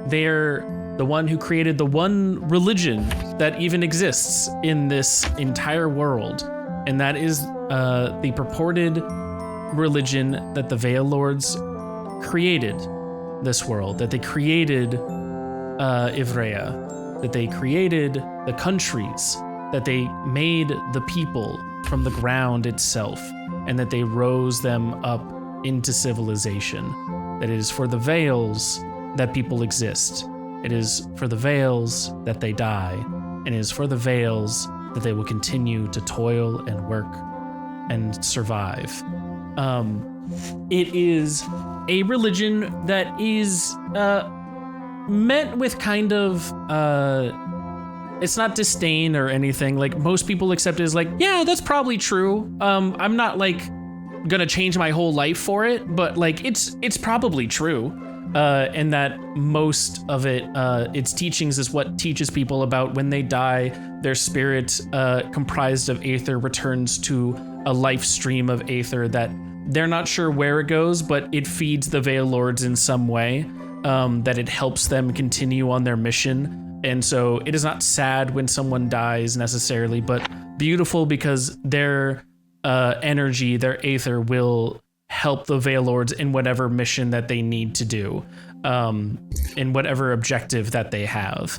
They're the one who created the one religion that even exists in this entire world, and that is the purported religion that the Veil Lords created this world, that they created Ivraia, that they created the countries, that they made the people from the ground itself, and that they rose them up into civilization. That it is for the Veils that people exist. It is for the Veils that they die, and it is for the Veils that they will continue to toil and work and survive. It is a religion that is meant with kind of it's not disdain or anything. Like, most people accept it as like, yeah, that's probably true. I'm not like gonna change my whole life for it, but like it's probably true. And that most of it, its teachings is what teaches people about when they die, their spirit, comprised of aether, returns to a life stream of aether that they're not sure where it goes, but it feeds the Veil Lords in some way, that it helps them continue on their mission. And so it is not sad when someone dies necessarily, but beautiful because their energy, their aether will help the Veil Lords in whatever mission that they need to do, in whatever objective that they have.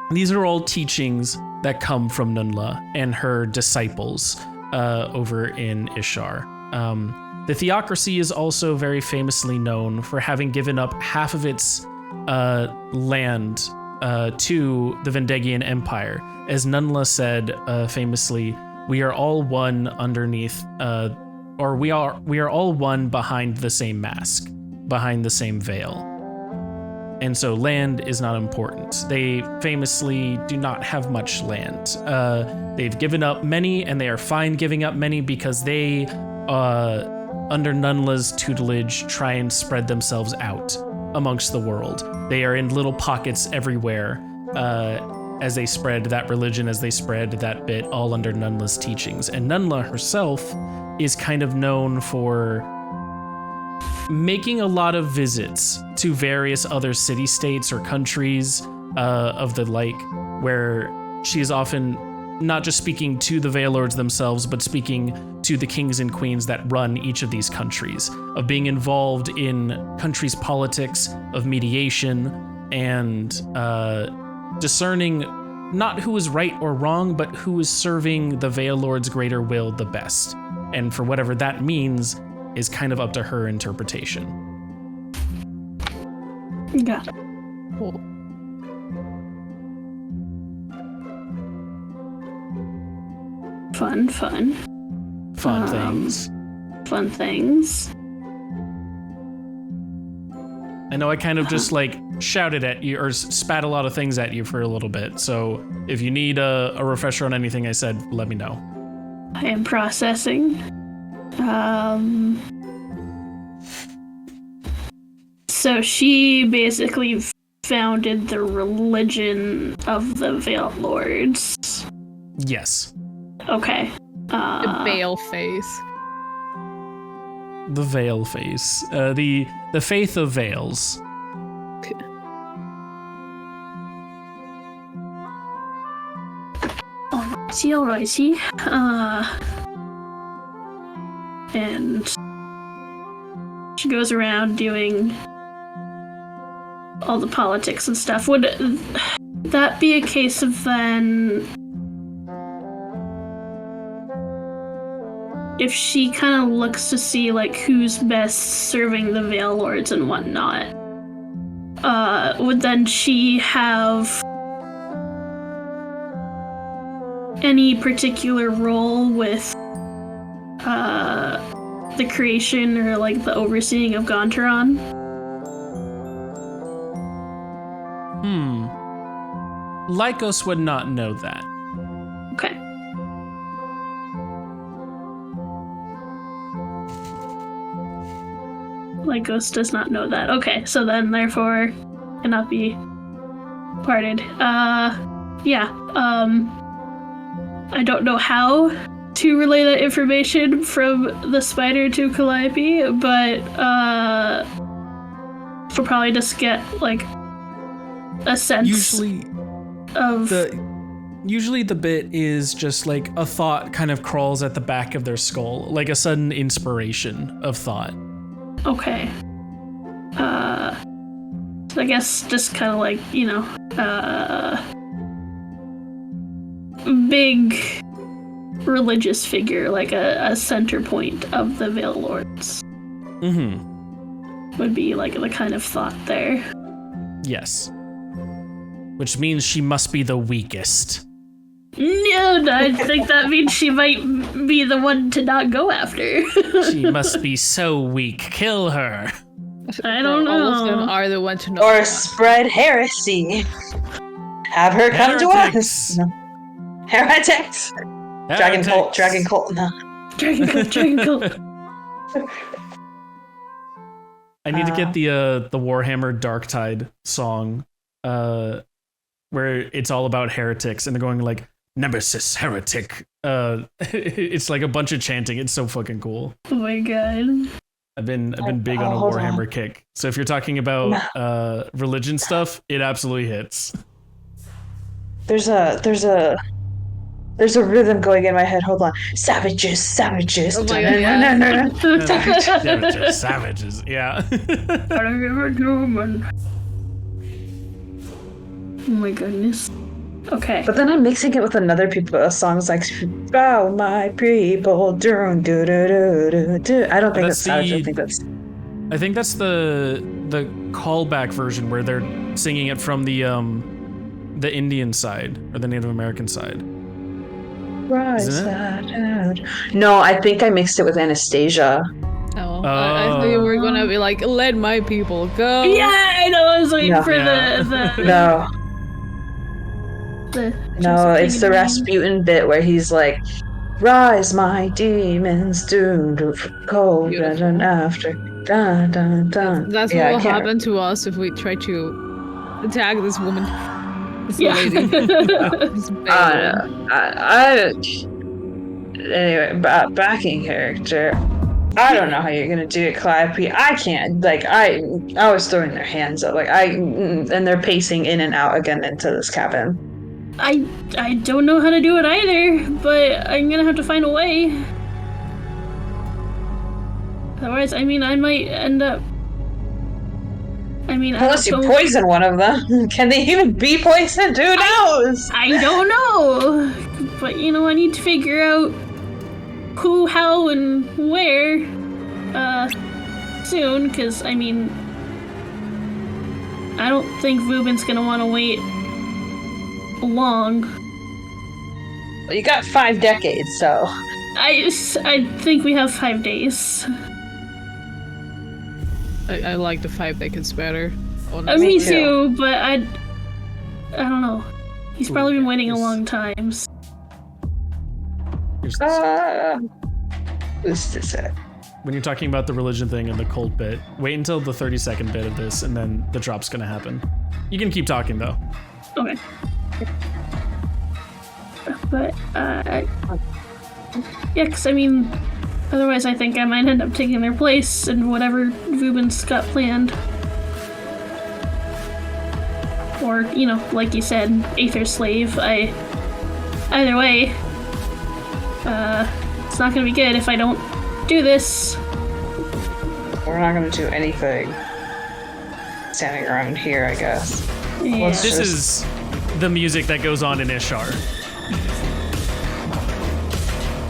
These are all teachings that come from Nunla and her disciples over in Ishar. The theocracy is also very famously known for having given up half of its land to the Vendegian Empire. As Nunla said famously, we are all one underneath or we are all one behind the same mask, behind the same veil. And so land is not important. They famously do not have much land. They've given up many, and they are fine giving up many because they, under Nunla's tutelage, try and spread themselves out amongst the world. They are in little pockets everywhere as they spread that religion, as they spread that bit, all under Nunla's teachings. And Nunla herself is kind of known for making a lot of visits to various other city-states or countries of the like, where she is often not just speaking to the Veil Lords themselves, but speaking to the kings and queens that run each of these countries, of being involved in countries' politics, of mediation, and discerning not who is right or wrong, but who is serving the Veil Lord's greater will the best. And for whatever that means is kind of up to her interpretation. Got it. Cool. Fun Things. Fun things. I know I kind of just like shouted at you or spat a lot of things at you for a little bit. So if you need a refresher on anything I said, let me know. I am processing. So she basically founded the religion of the Veil Lords. Yes. Okay. The Veil face. The Veil face. The faith of Veils. Alrighty. And she goes around doing all the politics and stuff. Would that be a case of then, if she kind of looks to see like who's best serving the Veil Lords and whatnot, would then she have any particular role with the creation or like the overseeing of Gontaron? Lycos would not know that. Okay. Lycos does not know that. Okay, so then therefore cannot be parted. I don't know how to relay that information from the spider to Calliope, but she'll probably just get like a sense Usually the bit is just like a thought kind of crawls at the back of their skull, like a sudden inspiration of thought. Okay. So I guess just kind of like, big religious figure, like a center point of the Veil Lords. Mm-hmm. Would be like the kind of thought there. Yes. Which means she must be the weakest. No, I think that means she might be the one to not go after. She must be so weak. Kill her. I don't know. All of them are the one to know. Or spread heresy. Have her come to us. No. Heretics. Dragon cult. No. Dragon cult. I need to get the Warhammer Darktide song, where it's all about heretics, and they're going like Nemesis heretic. It's like a bunch of chanting. It's so fucking cool. Oh my god. I've been big on a Warhammer kick. So if you're talking about religion stuff, it absolutely hits. There's a rhythm going in my head. Hold on. Savages. Oh my God, Savages. Yeah. Oh my goodness. Okay. But then I'm mixing it with another songs like "Bow my people." I don't think that's Savage. I think that's the callback version where they're singing it from the Indian side or the Native American side. No, I think I mixed it with Anastasia. Oh, I thought you were gonna be like, "Let my people go." Yeah, I know. I was waiting for the No, it's the Rasputin bit where he's like, "Rise, my demons, do cold and after." Dun, dun, dun. That's what will happen to us if we try to attack this woman. This lady. This anyway, backing character. I don't know how you're gonna do it, Calliope. I can't. Like I was throwing their hands up. Like and they're pacing in and out again into this cabin. I don't know how to do it either, but I'm gonna have to find a way. Otherwise, I might end up. Unless you poison one of them. Can they even be poisoned? Who knows? I don't know. But, I need to figure out who, how, and where soon, because, I don't think Vubin's gonna want to wait long. Well, you got 5 decades, so... I think we have 5 days. I like the 5 decades better. Me too, but I don't know. He's probably been waiting a long time. This is it. When you're talking about the religion thing and the cult bit, wait until the 30-second bit of this, and then the drop's gonna happen. You can keep talking though. Okay. But yeah, because otherwise I think I might end up taking their place in whatever Vubin's got planned. Or, like you said, Aether Slave. Either way, it's not gonna be good if I don't do this. We're not gonna do anything standing around here, I guess. Yeah. This is the music that goes on in Ishar.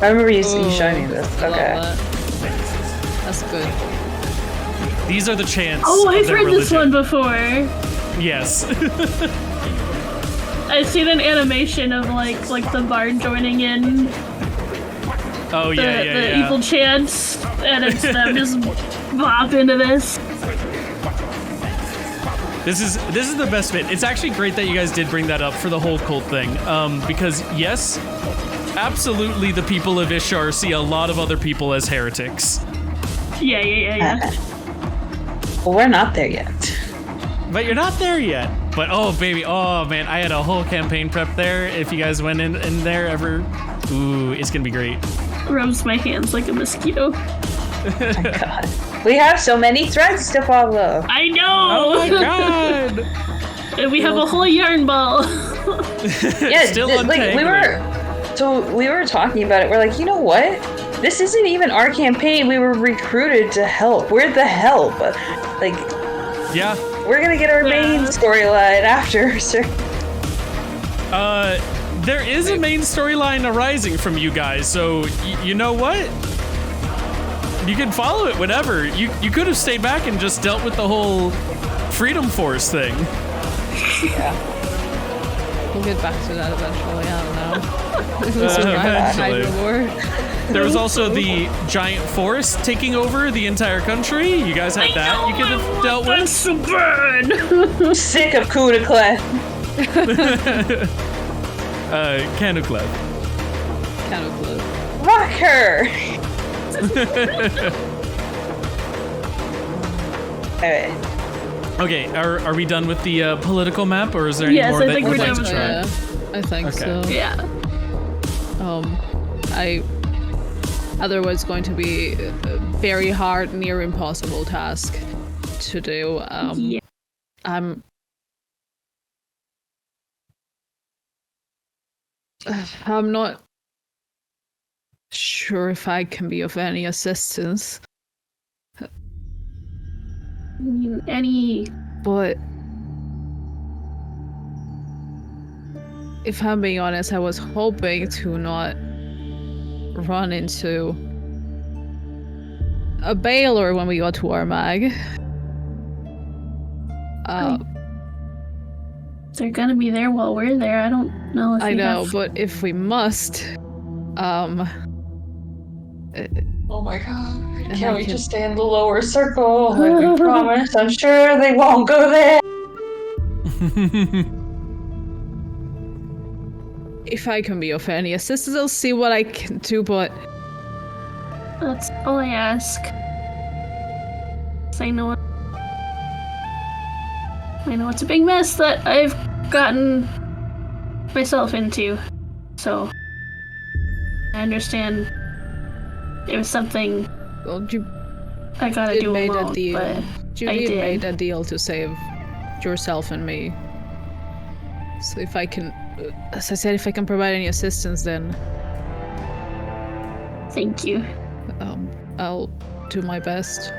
I remember you showing me this. Okay. That's good. These are the chants. Oh, I've heard religion. this one before. Yes. I've seen an animation of like the bard joining in. Oh The evil chants, and it's them just bop into this. This is the best bit. It's actually great that you guys did bring that up for the whole cult thing, because yes, absolutely, the people of Ishar see a lot of other people as heretics. Yeah. Well, we're not there yet. But you're not there yet. But oh baby, oh man, I had a whole campaign prep there. If you guys went in there ever, ooh, it's gonna be great. Rubs my hands like a mosquito. Oh my god. We have so many threads to follow. I know! Oh my god! And we have a whole yarn ball. Yeah, Still like we were talking about it. We're like, you know what? This isn't even our campaign. We were recruited to help. We're the help. Like, yeah. We're gonna get our main storyline after, sir. There is a main storyline arising from you guys, so you know what? You can follow it whenever. You could have stayed back and just dealt with the whole Freedom Force thing. Yeah. We'll get back to that eventually. I don't know. Eventually. There was also the giant forest taking over the entire country. You guys had that you could have dealt with. So bad. Sick of coup de clef. Canoclef. Canoclef. Rock her. Alright. Okay, are we done with the political map, or is there any Yes, more I that think you'd we're like done to with try? that. I think so. Yeah. Otherwise going to be a very hard, near impossible task to do. Yeah. I'm not sure if I can be of any assistance, I mean, any. but if I'm being honest, I was hoping to not run into a Baylor when we got to Armagh. They're gonna be there while we're there. I don't know if I we know, have... but if we must, Oh my god. And Can't I we can- just stay in the lower circle? Like we promised. I'm sure they won't go there. if I can be of any assistance, I'll see what I can do, but That's all I ask. 'Cause I know it's a big mess that I've gotten myself into. So I understand it was something well, you I gotta did do made alone, a deal. but You I did did. made a deal to save yourself and me. So if I can, as I said, if I can provide any assistance, then thank you. I'll do my best.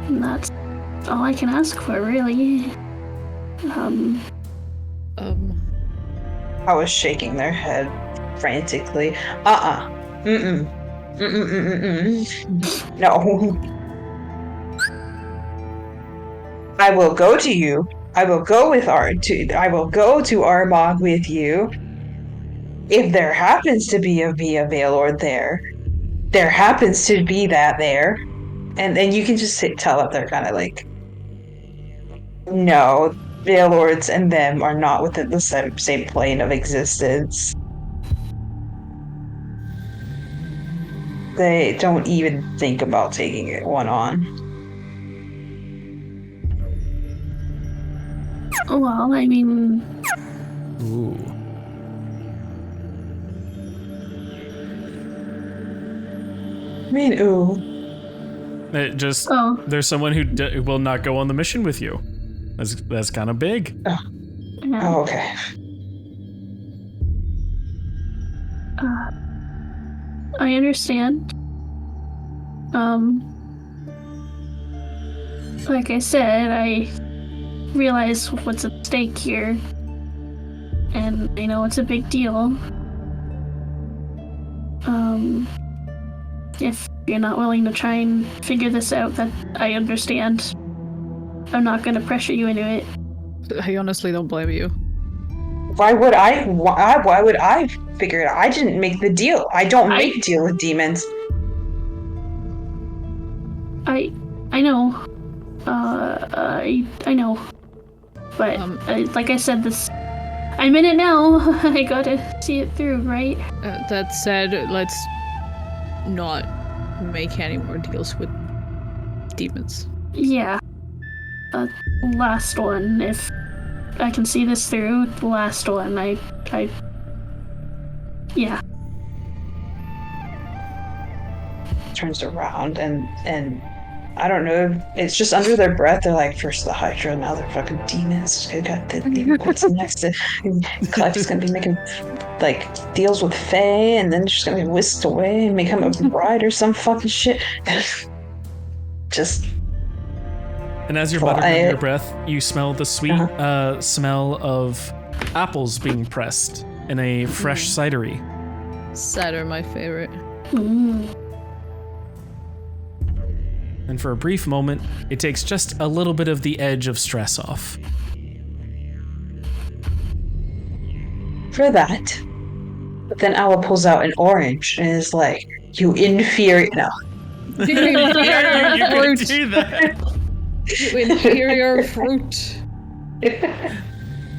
And that's all I can ask for, really. I was shaking their head frantically. Mm-mm. No. I will go to you. I will go to Armagh with you. If there happens to be a Via Veilord there happens to be that there. And then you can just tell that they're kind of like, no, Veilords and them are not within the same plane of existence. They don't even think about taking it one on. Well, I mean, Ooh. Ooh. It just Oh. there's someone who will not go on the mission with you. That's kind of big. yeah. Oh, okay. I understand. Like I said, I realize what's at stake here, and I know it's a big deal. If you're not willing to try and figure this out, that I understand. I'm not gonna pressure you into it. I honestly don't blame you. Why would I figure it out? I didn't make the deal. I don't make deal with demons. I know. I know. But like I said, I'm in it now. I gotta see it through, right? That said, let's not make any more deals with demons. Yeah. last one. If I can see this through, the last one. Yeah. Turns around and I don't know. It's just under their breath. They're like, first the Hydra, now they're fucking demons. They got what's next? Clive's gonna be making like deals with Faye, and then she's gonna be whisked away and become a bride or some fucking shit. Just. And as you're buttering your breath, you smell the sweet smell of apples being pressed in a fresh cidery. Cider, my favorite. And for a brief moment, it takes just a little bit of the edge of stress off. For that. But then Owl pulls out an orange and is like, you inferior. No. You can do that. You inferior fruit.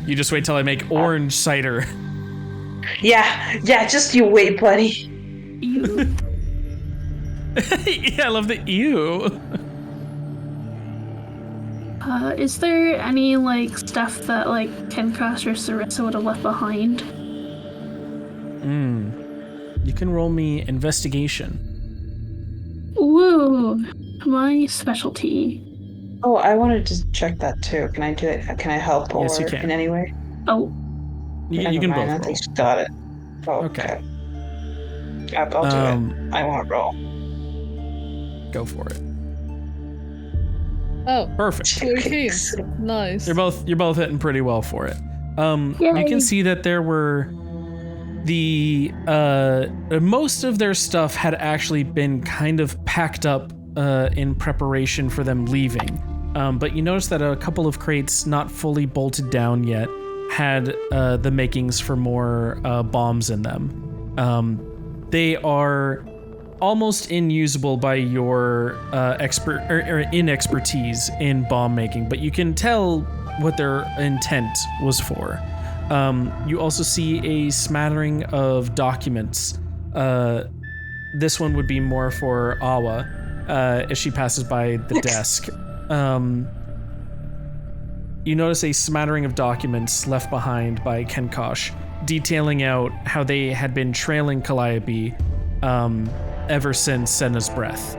You just wait till I make orange cider. Yeah, just you wait, buddy. Yeah, I love the ew. Is there any, like, stuff that, like, Kencross or Sarissa would have left behind? You can roll me investigation. Woo! My specialty. Oh, I wanted to check that too. Can I do it? Can I help Yes, or you can. in any way? Oh, You Never can mind, I both roll. think she got it. Oh, Okay. I'll do it. I want to roll. Go for it. Oh, Perfect. 14. Nice. You're both hitting pretty well for it. You Yay. can see that there were the most of their stuff had actually been kind of packed up in preparation for them leaving. But you notice that a couple of crates, not fully bolted down yet, had the makings for more bombs in them. They are almost inusable by your inexpertise in bomb making, but you can tell what their intent was for. You also see a smattering of documents. This one would be more for Awa as she passes by the desk. You notice a smattering of documents left behind by Kenkosh, detailing out how they had been trailing Calliope ever since Senna's breath.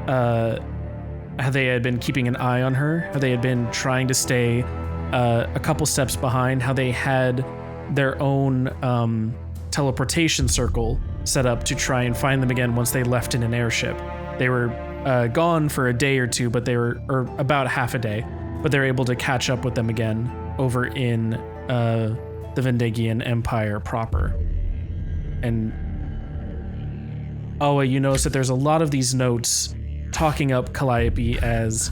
How they had been keeping an eye on her, how they had been trying to stay a couple steps behind, how they had their own teleportation circle set up to try and find them again once they left in an airship. They were gone for a day or two, but or about half a day, but they were able to catch up with them again over in the Vendegian Empire proper. And you notice that there's a lot of these notes talking up Calliope as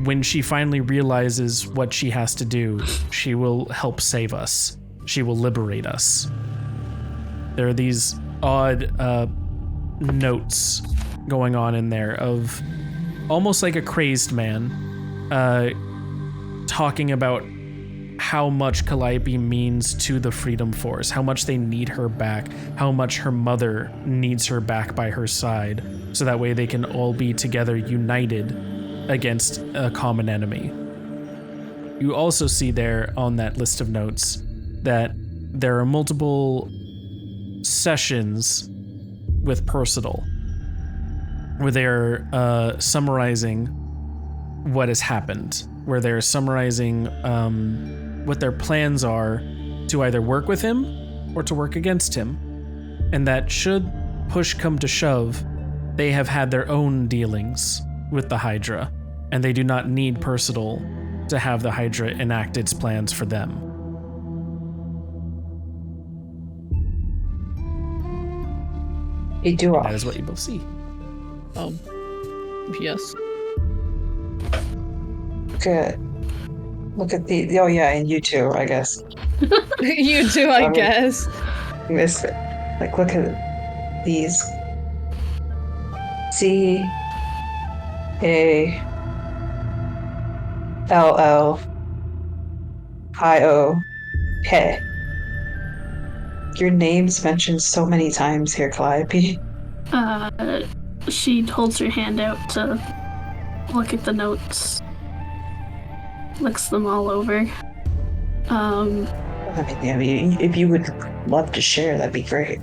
when she finally realizes what she has to do, she will help save us. She will liberate us. There are these odd notes going on in there of almost like a crazed man talking about how much Calliope means to the Freedom Force, how much they need her back, how much her mother needs her back by her side, so that way they can all be together united against a common enemy. You also see there on that list of notes that there are multiple sessions with Percival where they're summarizing what has happened, where they're summarizing what their plans are to either work with him or to work against him, and that should push come to shove, they have had their own dealings with the Hydra, and they do not need Percival to have the Hydra enact its plans for them. They do That is what you both see. Yes. Good. Look at the oh yeah, and you too, I guess. You too, I guess. This, like, look at these. CALLIOK. Your name's mentioned so many times here, Calliope. She holds her hand out to look at the notes. looks them all over. I mean, if you would love to share, that'd be great.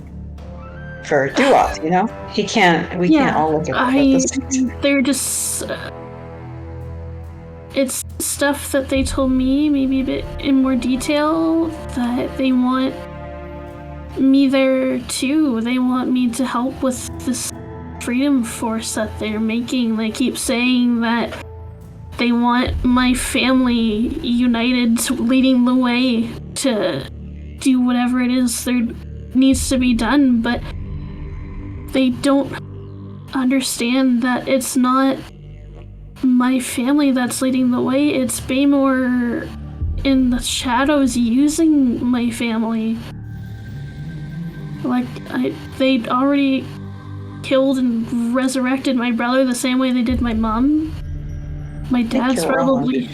For Duoth, you know? We can't all look at the same time. They're just... it's stuff that they told me, maybe a bit in more detail, that they want me there too. They want me to help with this freedom force that they're making. They keep saying that they want my family united, leading the way to do whatever it is there needs to be done, but they don't understand that it's not my family that's leading the way. It's Baymore in the shadows using my family. Like, they'd already killed and resurrected my brother the same way they did my mom. My dad's probably...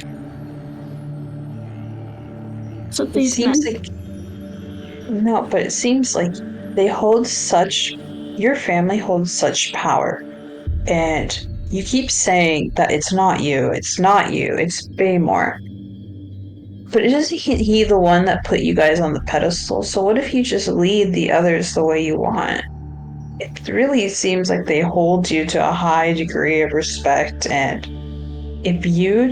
So It seems like... No, but it seems like they hold such... Your family holds such power. And you keep saying that it's not you, it's Baymore. But isn't he the one that put you guys on the pedestal? So what if you just lead the others the way you want? It really seems like they hold you to a high degree of respect, and if you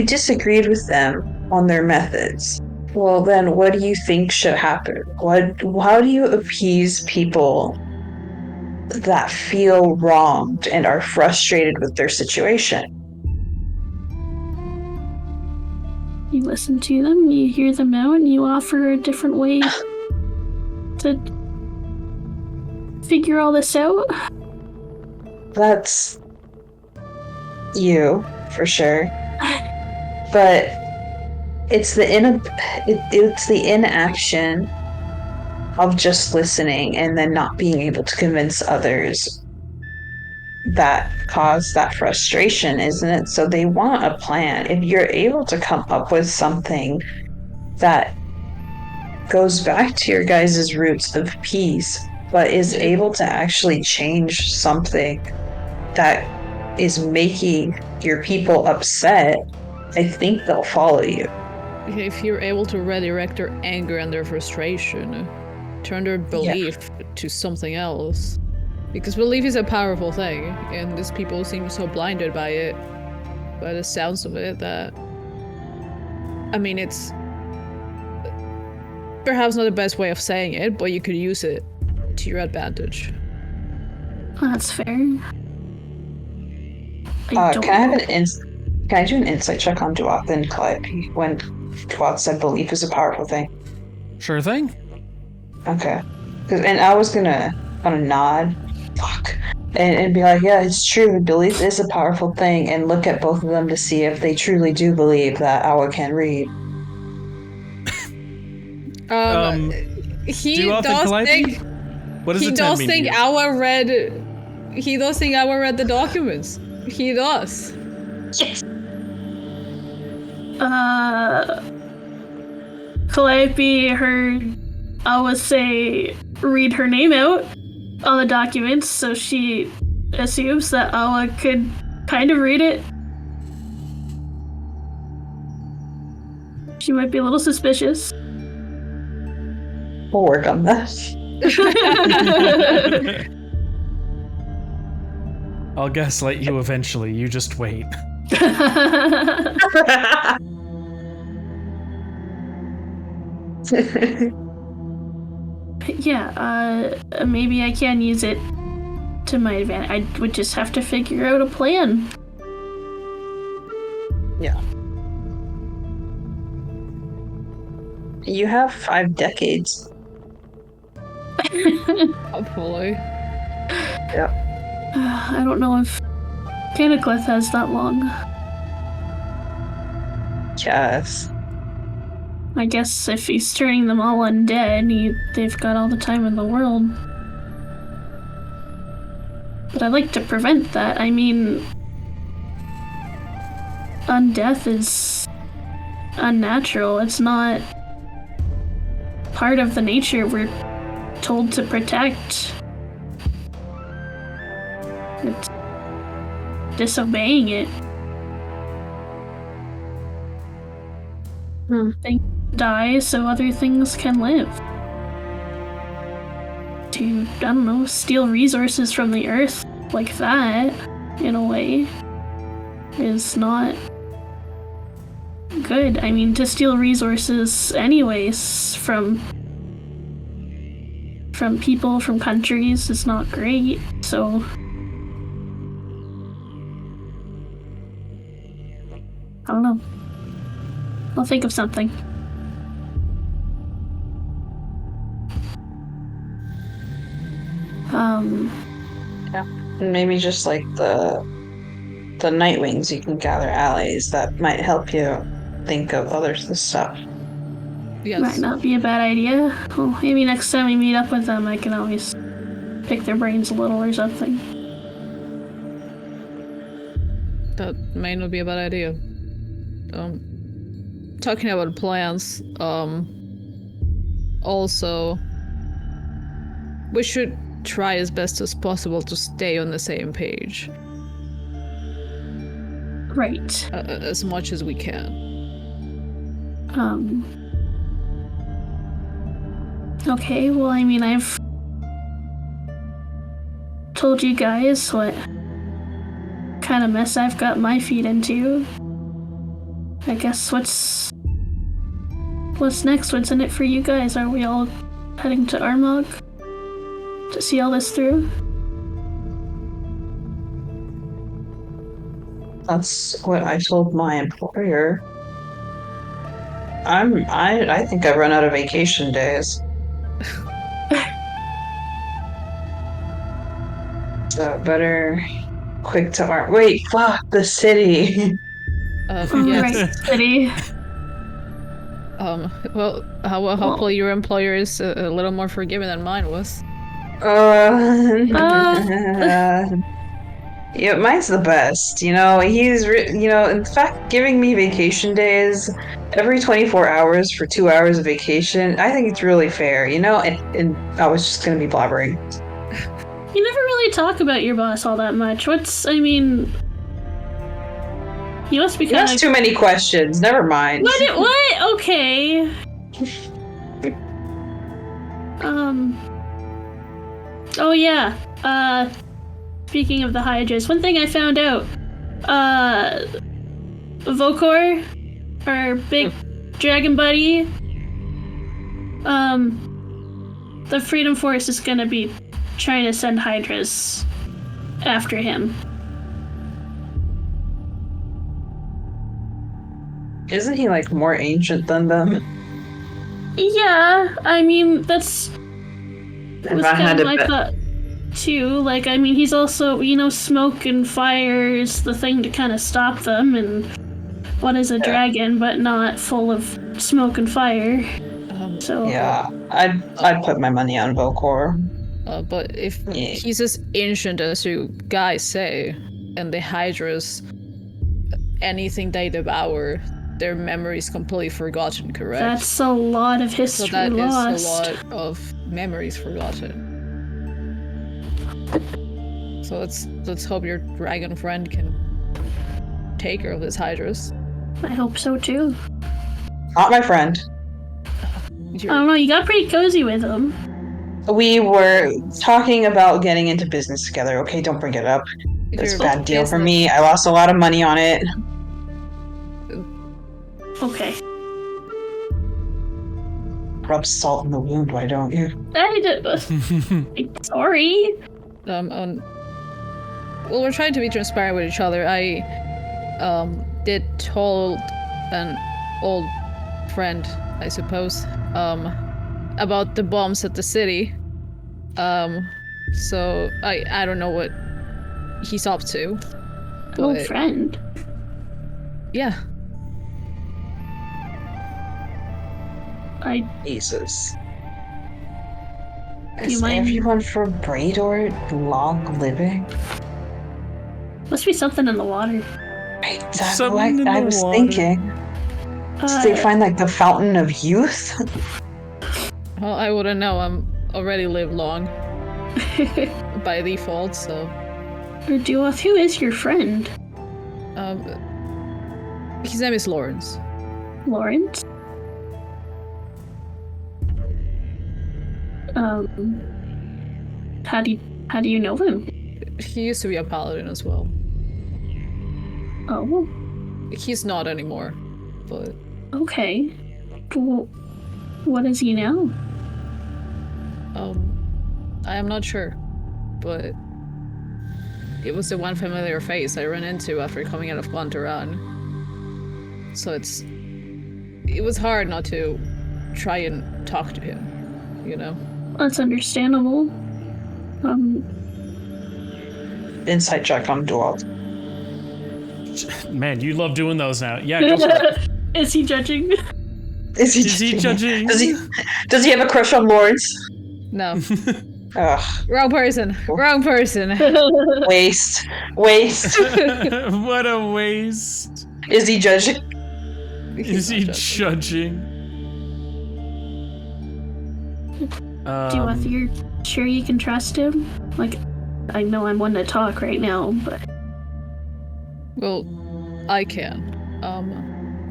disagreed with them on their methods, well then what do you think should happen? How do you appease people that feel wronged and are frustrated with their situation? You listen to them, you hear them out, and you offer a different way to figure all this out. That's you, for sure. But it's the inaction of just listening and then not being able to convince others that cause that frustration, isn't it? So they want a plan. If you're able to come up with something that goes back to your guys' roots of peace, but is able to actually change something that is making your people upset, I think they'll follow you. If you're able to redirect their anger and their frustration, turn their belief to something else. Because belief is a powerful thing, and these people seem so blinded by it, by the sounds of it, that... I mean, it's perhaps not the best way of saying it, but you could use it to your advantage. That's fair. Can I do an insight check on Duoth and Calliope when Duoth said belief is a powerful thing? Sure thing. Okay. And I was gonna nod, and be like, yeah, it's true, belief is a powerful thing, and look at both of them to see if they truly do believe that Awa can read. He does think... What does he it does mean think to you? Awa read... He does think Awa read the documents. He does. Yes! Calliope heard Awa read her name out on the documents, so she assumes that Awa could kind of read it. She might be a little suspicious. We'll work on that. I'll gaslight you eventually, you just wait. Yeah, maybe I can use it to my advantage. I would just have to figure out a plan. Yeah. You have 5 decades. Hopefully. Yeah. I don't know if Cataclysm has that long. Yes. I guess if he's turning them all undead, they've got all the time in the world. But I'd like to prevent that. I mean, undeath is unnatural. It's not part of the nature we're told to protect. It's disobeying it. Things die so other things can live. To, I don't know, steal resources from the earth like that, in a way, is not good. I mean, to steal resources anyways from people, from countries, is not great, so... I don't know. I'll think of something. Yeah. And maybe just like the Nightwings, you can gather allies that might help you think of other stuff. Yes. Might not be a bad idea. Well, maybe next time we meet up with them, I can always pick their brains a little or something. That may not be a bad idea. Talking about plans, also, we should try as best as possible to stay on the same page. Right. As much as we can. Okay, well, I mean, I've told you guys what kind of mess I've got my feet into. I guess what's next? What's in it for you guys? Are we all heading to Armagh to see all this through? That's what I told my employer. I think I've run out of vacation days. So better quick to art. Wait, fuck the city. Yes. Right, city. Well, hopefully your employer is a little more forgiving than mine was. Yeah, mine's the best. You know, in fact, giving me vacation days every 24 hours for 2 hours of vacation, I think it's really fair, you know? And I was just gonna be blabbering. You never really talk about your boss all that much. He must be You kind asked of... too many questions, never mind. What? Okay. Oh yeah. Speaking of the Hydras, one thing I found out. Vokor, our big dragon buddy. The Freedom Force is gonna be trying to send Hydras after him. Isn't he like more ancient than them? Yeah, I mean that's was I kind had of to my bet- thought too. Like, I mean, he's also, you know, smoke and fire is the thing to kind of stop them, and what is a dragon but not full of smoke and fire? So Yeah, I'd put my money on Vokor. But if he's as ancient as you guys say, and the Hydras, anything they devour, their memory is completely forgotten, correct? that's a lot of So history that lost. is a lot of memories forgotten. So let's hope your dragon friend can take care of his Hydras. I hope so too. Not my friend. I don't know, you got pretty cozy with him. We were talking about getting into business together. Okay, don't bring it up. It's a bad deal for me. I lost a lot of money on it. Okay. Rub salt in the wound, why don't you? Sorry. Well, we're trying to be transparent with each other. I did told an old friend, I suppose, about the bombs at the city. So I don't know what he's up to. Old friend. Yeah. Jesus. You Is mind- everyone for Braidor long living? Must be something in the water. That's Something what in I the was water. thinking. Did they find like the fountain of youth? Well, I wouldn't know. I'm already live long by default, so. Duoth, who is your friend? His name is Lawrence. Lawrence? How do you know him? He used to be a paladin as well. Oh, He's not anymore, but okay. Well, what is he now? I am not sure, but it was the one familiar face I ran into after coming out of Glantaran. So it was hard not to try and talk to him, you know? That's understandable. Insight check on Dual. Man, you love doing those now. Yeah, go for it. Is he judging? Is he judging? Does he have a crush on Lawrence? No. Ugh. Wrong person. Wrong person. Waste. What a waste. Is he judging? Is he judging? Do you feel sure you can trust him? Like, I know I'm one to talk right now, but Well, I can.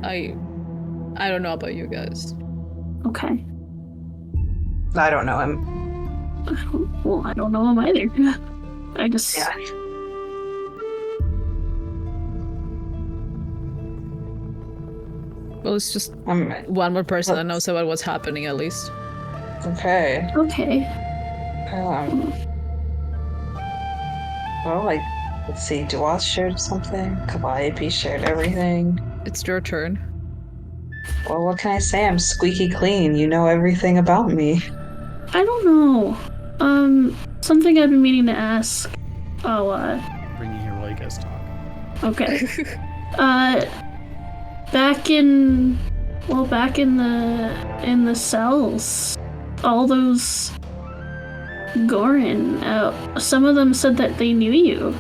I don't know about you guys. okay. I don't know him. Well, I don't know him either. I just Yeah. Well, it's just Um, one more person that knows about what's happening, at least. okay. okay. Well, like, let's see. Dual shared something. Calliope shared everything. It's your turn. Well, what can I say? I'm squeaky clean. You know everything about me. I don't know. Something I've been meaning to ask. Oh, Bring you here while you guys talk. okay. Back in the cells, all those Gorin, some of them said that they knew you.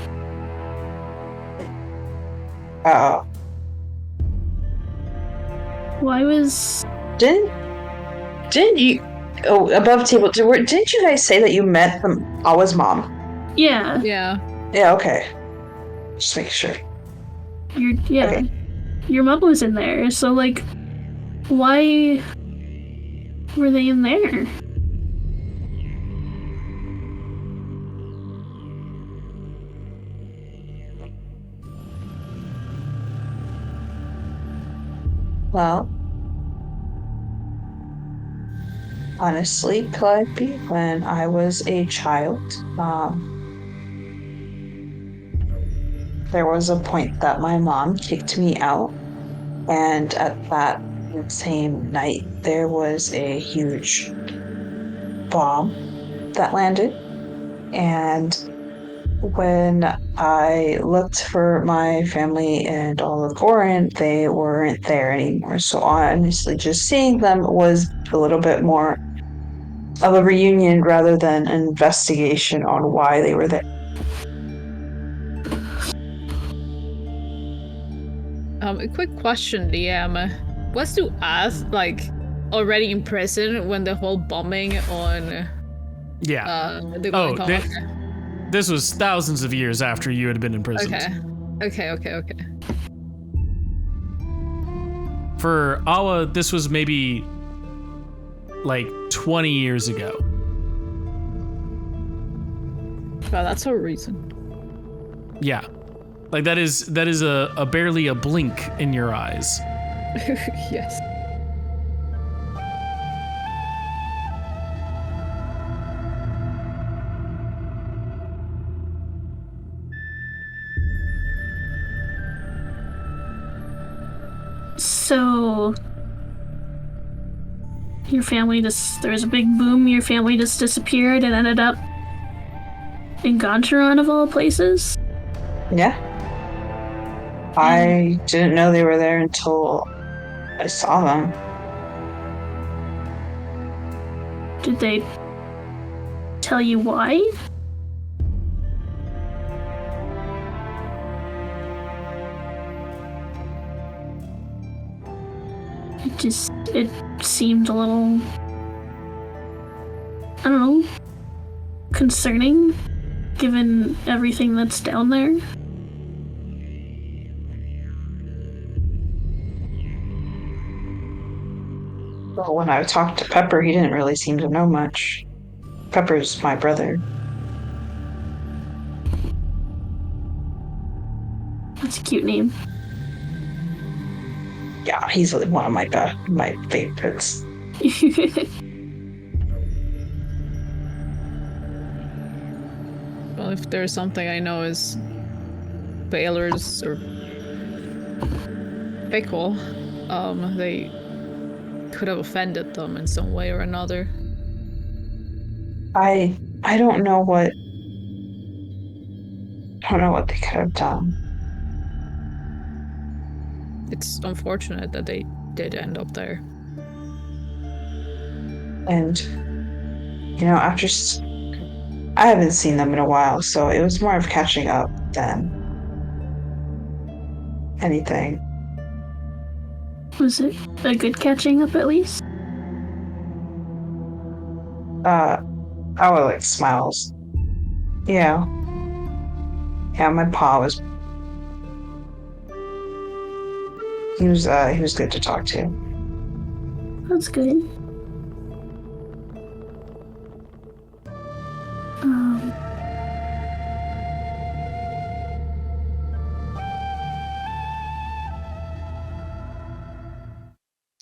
Why was... Didn't you... Oh, above table. Didn't you guys say that you met Awa's mom? Yeah, Yeah. Yeah, okay. Just make sure. okay. Your mom was in there, so like, why were they in there? Well, honestly, Calliope, when I was a child, there was a point that my mom kicked me out, and at that same night, there was a huge bomb that landed, and when I looked for my family and all of Gorin, they weren't there anymore. So honestly, just seeing them was a little bit more of a reunion rather than an investigation on why they were there. A quick question, DM. Was Duaz already in prison when the whole bombing on Yeah. the Oh, Glen this was thousands of years after you had been imprisoned. Okay. For Awa, this was maybe like 20 years ago. Well, that's a reason. Yeah. Like that is a barely a blink in your eyes. Yes. So, your family there was a big boom, your family just disappeared and ended up in Goncharon of all places? Yeah. I didn't know they were there until I saw them. Did they tell you why? It seemed a little, I don't know, concerning, given everything that's down there. Well, when I talked to Pepper, he didn't really seem to know much. Pepper's my brother. That's a cute name. Yeah, he's one of my favorites. Well, if there's something I know is Baylor's or Pickle, they could have offended them in some way or another. I don't know what they could have done. It's unfortunate that they did end up there. And after I haven't seen them in a while, so it was more of catching up than anything. Was it a good catching up at least? Our smiles. Yeah, my pa was. He was good to talk to. That's good.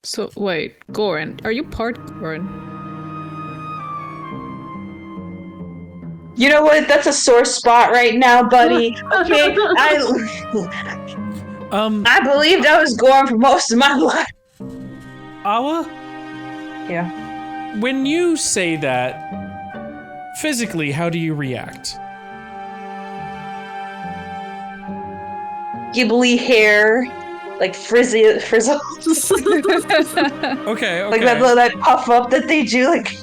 So, wait, Goran, are you part Goran? You know what? That's a sore spot right now, buddy. Okay, I believed I was Goran for most of my life. Awa? Yeah. When you say that, physically, how do you react? Gibbly hair, like frizzles. Okay. Like that puff up that they do, like.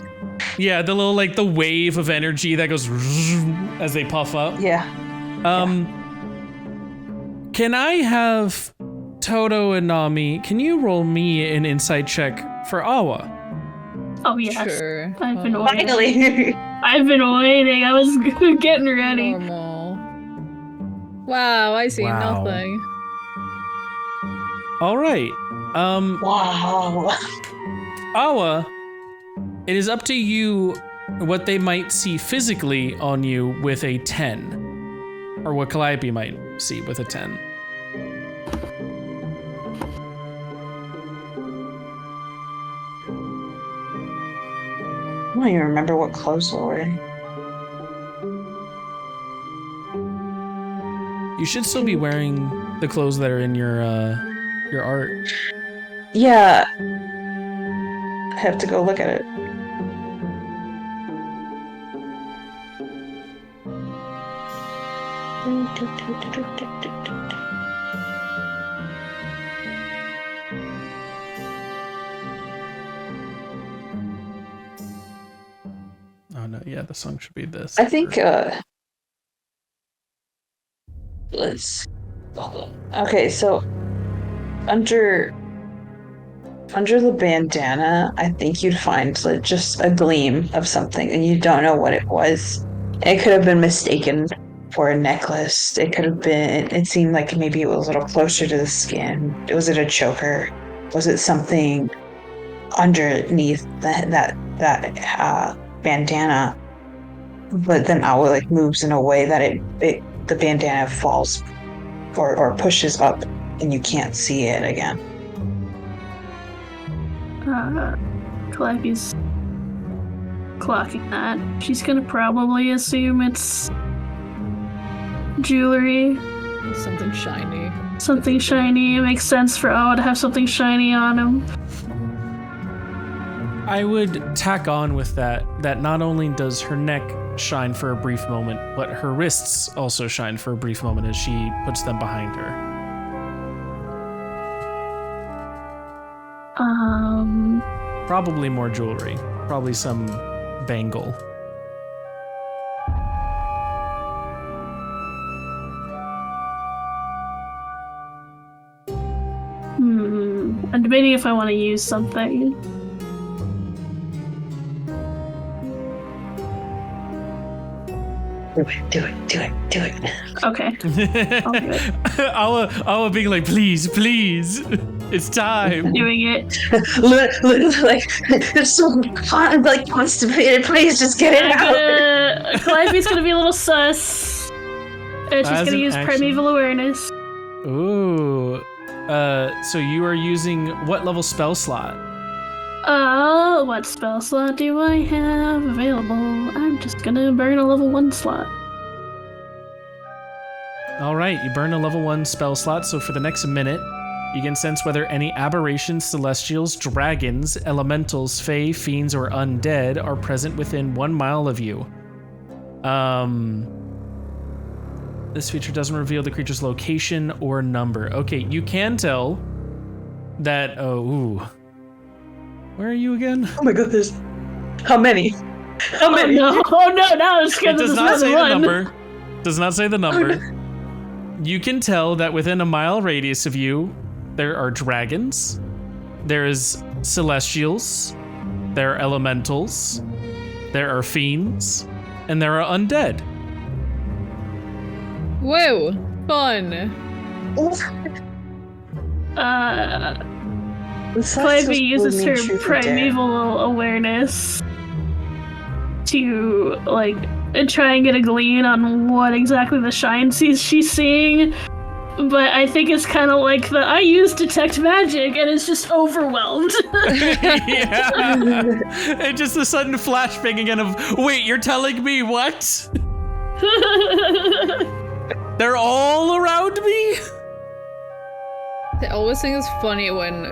Yeah, the little the wave of energy that goes as they puff up. Yeah. Can I have Toto and Nami? Can you roll me an insight check for Awa? Oh yes. Sure. I've been waiting. Finally. I've been waiting. I was getting ready. Normal. Wow, I see nothing. All right. Wow. Awa, it is up to you what they might see physically on you with a 10. Or what Calliope might see with a 10. I don't even remember what clothes were wearing. You should still be wearing the clothes that are in your art. Yeah. I have to go look at it. Oh no, yeah, the song should be this. I think let's okay, so under the bandana, I think you'd find just a gleam of something and you don't know what it was. It could have been mistaken for a necklace. It could have been, it seemed like maybe it was a little closer to the skin. Was it a choker? Was it something underneath that bandana? But then Awa moves in a way that the bandana falls or pushes up and you can't see it again. Calliope's clocking that. She's gonna probably assume it's jewelry. Something shiny. Something shiny. It makes sense for Awa to have something shiny on him. I would tack on with that not only does her neck shine for a brief moment, but her wrists also shine for a brief moment as she puts them behind her. Probably more jewelry. Probably some bangle. I'm debating if I want to use something. Do it. Okay. I'll do it. Awa being like, please. It's time. Doing it. Literally, like, it's so like constipated. Please just get it out. Calliope's gonna be a little sus. And she's As gonna an use action. primeval awareness. Ooh. So you are using what level spell slot? What spell slot do I have available? I'm just gonna burn a level 1 slot. All right, you burn a level 1 spell slot, so for the next minute, you can sense whether any aberrations, celestials, dragons, elementals, fae, fiends, or undead are present within 1 mile of you. This feature doesn't reveal the creature's location or number. Okay, you can tell that. Where are you again? Oh my goodness. How many? How many? Oh no, now I'm scared It that does this not say the one. number. Does not say the number. You can tell that within a mile radius of you, there are dragons, there is celestials, there are elementals, there are fiends, and there are undead. Whoa, fun. Calliope uses her primeval awareness to, like, try and get a glean on what exactly the shine she's seeing. But I think it's kind of like I use detect magic and it's just overwhelmed. Yeah. And just a sudden flashbang again of, wait, you're telling me what? They're all around me? I always think it's funny when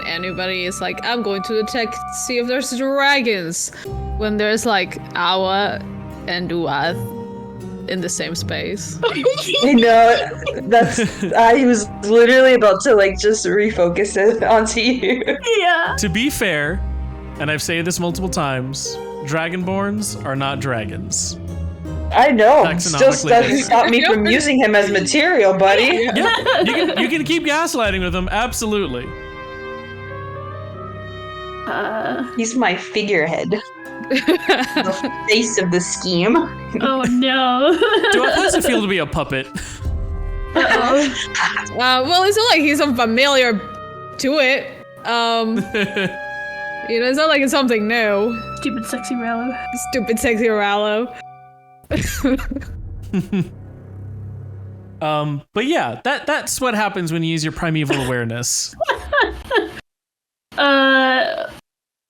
anybody is like, I'm going to detect, see if there's dragons. When there's like Awa and Duath in the same space. I know. I was literally about to like just refocus it onto you. Yeah. To be fair, and I've said this multiple times, Dragonborns are not dragons. I know. Taxonomically Still doesn't based. stop me from using him as material, buddy. Yeah, you can keep gaslighting with them, absolutely. He's my figurehead. The face of the scheme. Oh no. How does it feel to be a puppet? Uh-oh. Well, it's not like he's unfamiliar to it. It's not like it's something new. Stupid sexy Rallo. Stupid sexy Rallo. But yeah, that's what happens when you use your primeval awareness.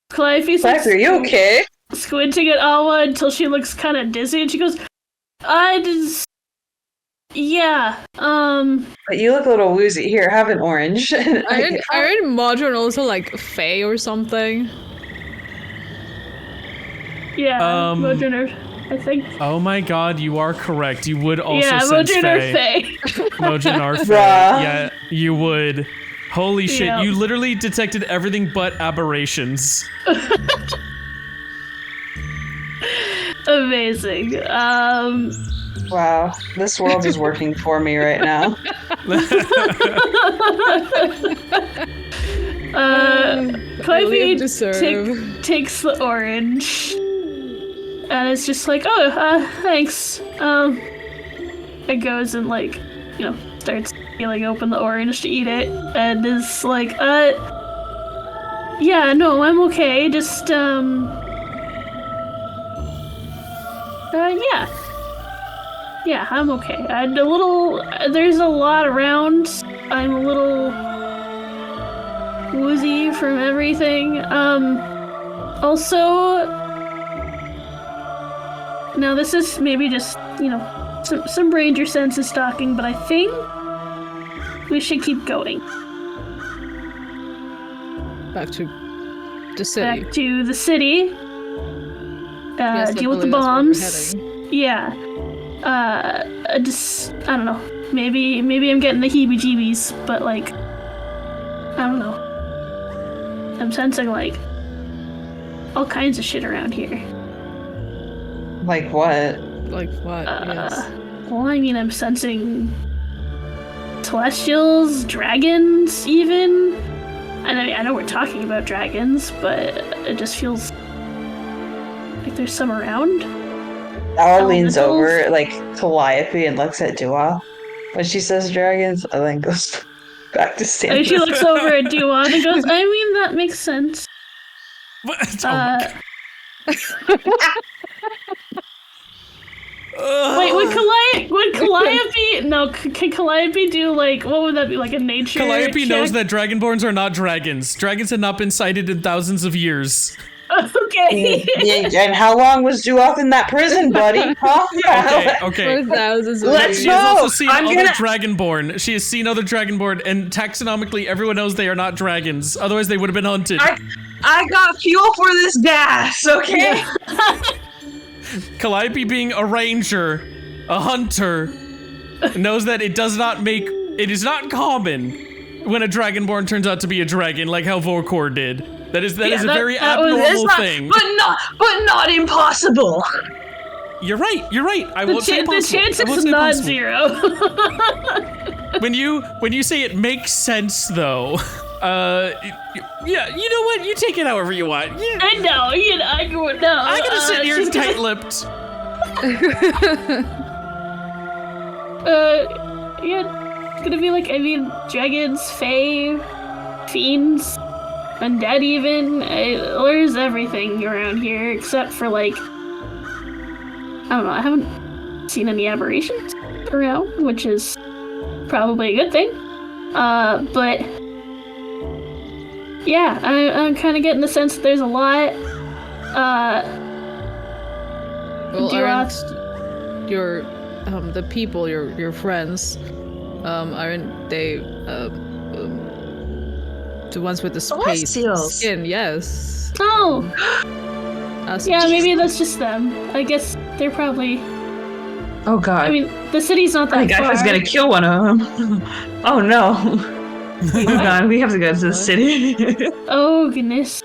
Calliope's Zach, are you okay? squinting at Awa until she looks kind of dizzy, and she goes, yeah, But you look a little woozy. Here, have an orange. I heard Modron also like Fae or something. yeah, Modron, I think. Oh my god, you are correct. You would also Yeah, sense Modron or Fae. Fae. Modron or Fae. Bruh. Yeah, you would. Holy shit, Yeah. you literally detected everything but aberrations. Amazing. Wow, this world is working for me right now. Calliope deserve. takes the orange, and it's just like, thanks. It goes and starts peeling open the orange to eat it, and is like, yeah, no, I'm okay. Just yeah, I'm okay. There's a lot around. I'm a little woozy from everything. Also, now this is maybe just, some ranger senses talking, but I think we should keep going. Back to the city. Back to the city. Yes, I deal with the believe that's where we're bombs. heading. Yeah. I don't know. Maybe I'm getting the heebie-jeebies, but I don't know. I'm sensing all kinds of shit around here. Like what? Like what? Yes. Well, I mean, I'm sensing celestials, dragons, even. I know we're talking about dragons, but it just feels like there's some around. Owl leans Elementals? over, like, Calliope and looks at Dua. When she says dragons, I then goes, Back to And standing. she looks over at Duan and goes, I mean, that makes sense. What? Wait, would Calliope... No, can Calliope do, like, what would that be, like a nature Calliope check? knows that dragonborns are not dragons. Dragons have not been sighted in thousands of years. Okay. And how long was Duoth in that prison, buddy? Huh? Okay. For thousands of Let's years. She has also No, seen I'm other gonna- dragonborn. She has seen other dragonborn, and taxonomically, everyone knows they are not dragons. Otherwise, they would have been hunted. I got fuel for this gas, okay? Calliope, being a ranger, a hunter, knows that it is not common when a dragonborn turns out to be a dragon, like how Vorkor did. That is a very abnormal thing. But not impossible. You're right. I won't say The impossible. chance I won't is say not impossible. zero. When you say it makes sense, though, yeah, you know what? You take it however you want. Yeah. I know, I gotta sit here tight-lipped. Yeah, it's gonna be like, dragons, fae, fiends, undead even. There's everything around here except for, like, I don't know, I haven't seen any aberrations around, which is probably a good thing. But yeah, I'm kind of getting the sense that there's a lot. Well, Duroth- aren't your the people, your friends, aren't they the ones with the space Celestials. skin? Yes. Oh, Us- yeah, maybe that's just them. I guess they're probably. Oh god. I mean, the city's not I that think far. I was gonna kill one of them. Oh no. Oh god, we have to go to the city. Oh goodness.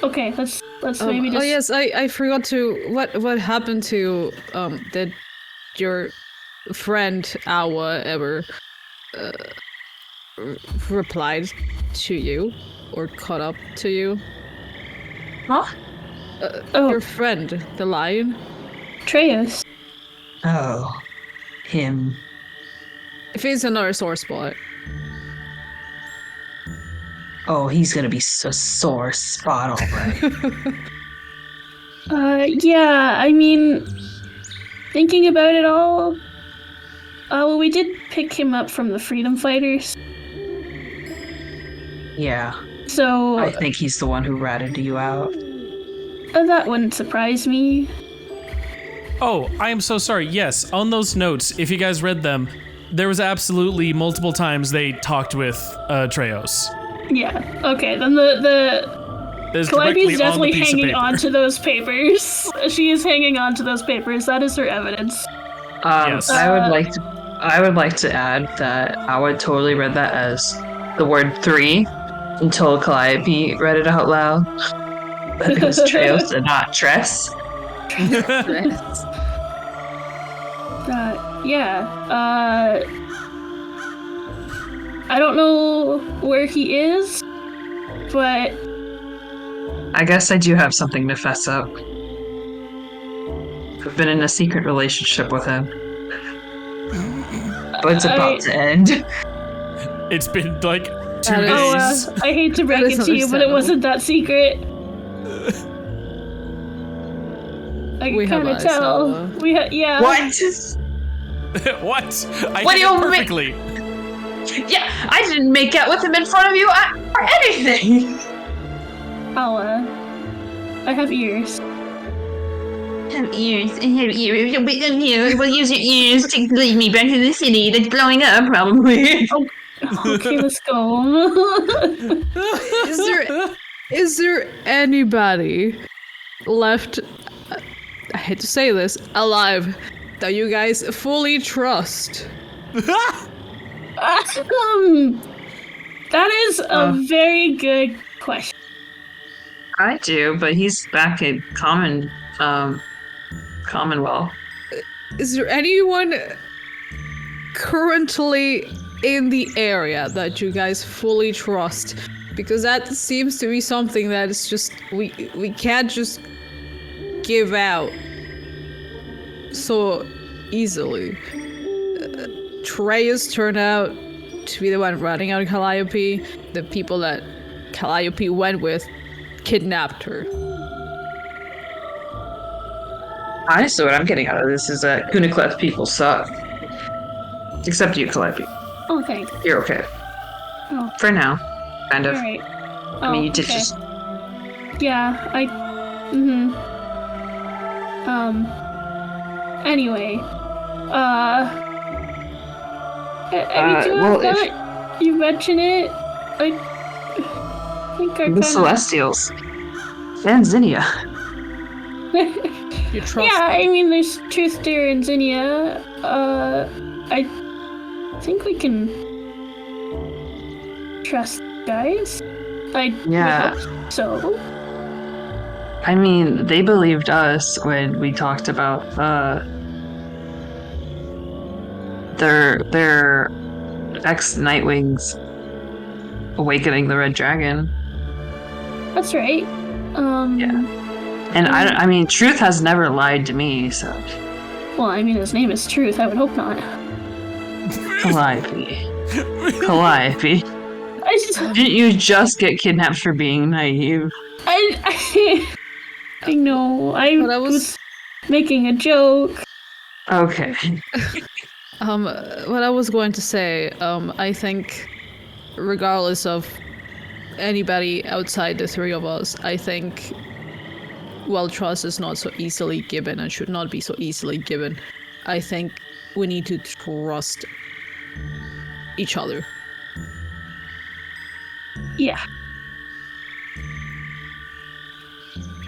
Okay, let's maybe just. Oh yes, I forgot to. What happened to did your friend Awa ever replied to you or caught up to you? Huh? Oh, Your friend, the lion. Treos. Oh, him. If he's another sore spot. Oh, he's gonna be a sore spot, all right. Yeah, I mean, thinking about it all, well, we did pick him up from the Freedom Fighters, Yeah, so I think he's the one who ratted you out. that wouldn't surprise me. Oh, I am so sorry. Yes, on those notes, if you guys read them, there was absolutely multiple times they talked with Treos. Yeah, okay, then the There's Calliope's directly on the definitely piece of hanging paper. on to those papers. She is hanging on to those papers. That is her evidence. Yes. I would like to add that I would totally read that as the word 3 until Calliope read it out loud. But it was Treos and not Tress. I don't know where he is, but I guess I do have something to fess up. I've been in a secret relationship with him. But it's about to end. It's been like 2 That is- days. I hate to break That is it to you, but it understandable. wasn't that secret. I We can have kind of eyes, tell. Ella. Yeah. What? What? I What did do you it mean? perfectly. Yeah, I didn't make out with him in front of you or anything. I have ears. Have ears. I have ears. We'll use your ears to lead me back to the city that's blowing up, probably. Okay, let's go. Is there anybody left, I hate to say this, alive that you guys fully trust? That is a very good question. I do, but he's back at Commonwealth. Is there anyone currently in the area that you guys fully trust? Because that seems to be something that is just we can't just give out so easily. Treyas turned out to be the one running out of Calliope. The people that Calliope went with kidnapped her. Honestly, what I'm getting out of this is that Kuniclef people suck. Except you, Calliope. Oh, thanks. You're okay. Oh, For now. Kind of. alright. I mean, you Oh, did okay. just... Yeah, anyway. Every time well, that you mention it, I think I The kind of... Celestials. And Zinnia. You trust Yeah, them. I mean, there's truth there in Zinnia. I think we can trust guys. I Yeah. would hope so. I mean, they believed us when we talked about their ex-Nightwings awakening the Red Dragon. That's right. Yeah. And I mean, Truth has never lied to me, so Well, I mean, his name is Truth. I would hope not. Calliope. Calliope. I just, Didn't you just get kidnapped for being naive? I know. I But I was was making a joke. Okay. what I was going to say, I think regardless of anybody outside the three of us, I think while trust is not so easily given and should not be so easily given, I think we need to trust each other. Yeah.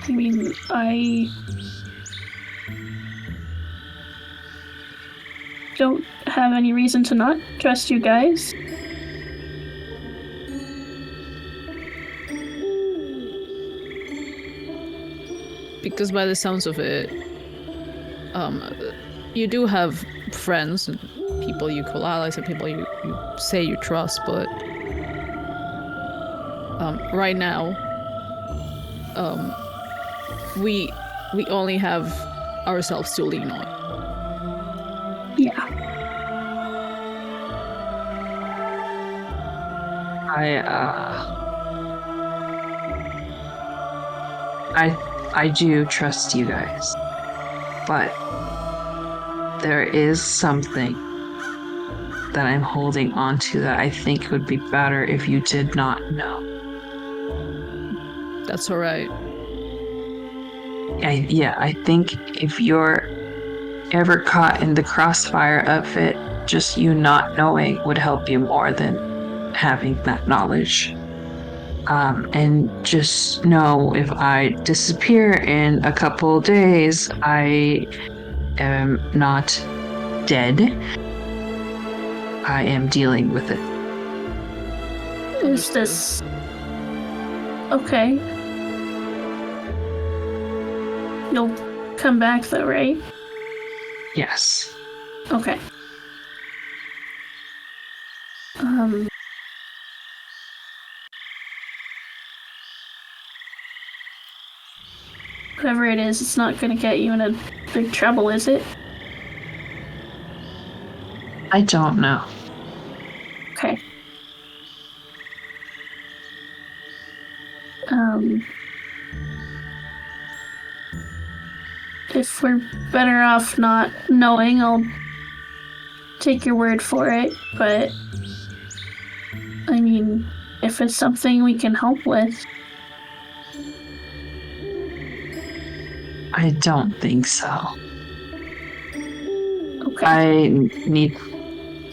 I mean, I don't have any reason to not trust you guys. Because by the sounds of it, you do have friends and people you call allies and people you say you trust, but right now, we only have ourselves to lean on. Yeah. I do trust you guys, but there is something that I'm holding on to that I think would be better if you did not know. That's alright. I think if you're ever caught in the crossfire of it, just you not knowing would help you more than having that knowledge. And just know if I disappear in a couple days, I am not dead. I am dealing with it. Is this okay? You'll come back though, right? Yes. Okay. Whatever it is, it's not gonna get you in a big trouble, is it? I don't know. Okay. If we're better off not knowing, I'll take your word for it, but I mean, if it's something we can help with. I don't think so. Okay.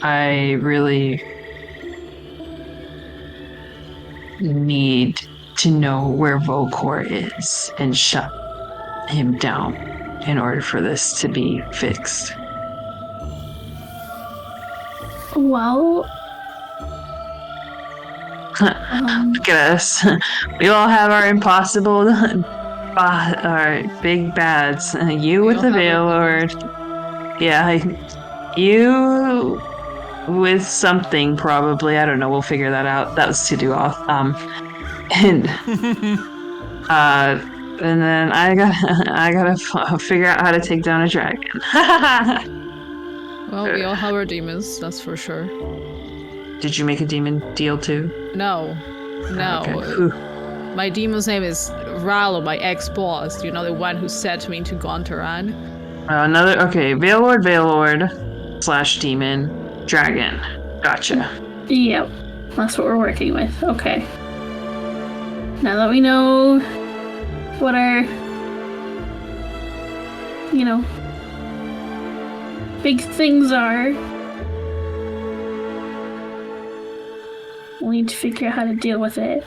I really need to know where Volcor is and shut him down in order for this to be fixed. Well, Look at us. We all have our impossible, our big bads. You with the Veil Lord. Yeah, you with something probably. I don't know. We'll figure that out. That was to do off. And then I gotta figure out how to take down a dragon. Well, we all have our demons, that's for sure. did you make a demon deal too? No. Okay. Whew. My demon's name is Ralo, my ex-boss. You know, the one who sent me to Gontaran. Veilord / demon, dragon. Gotcha. Yep, that's what we're working with. Okay. Now that we know what our, big things are, we'll need to figure out how to deal with it.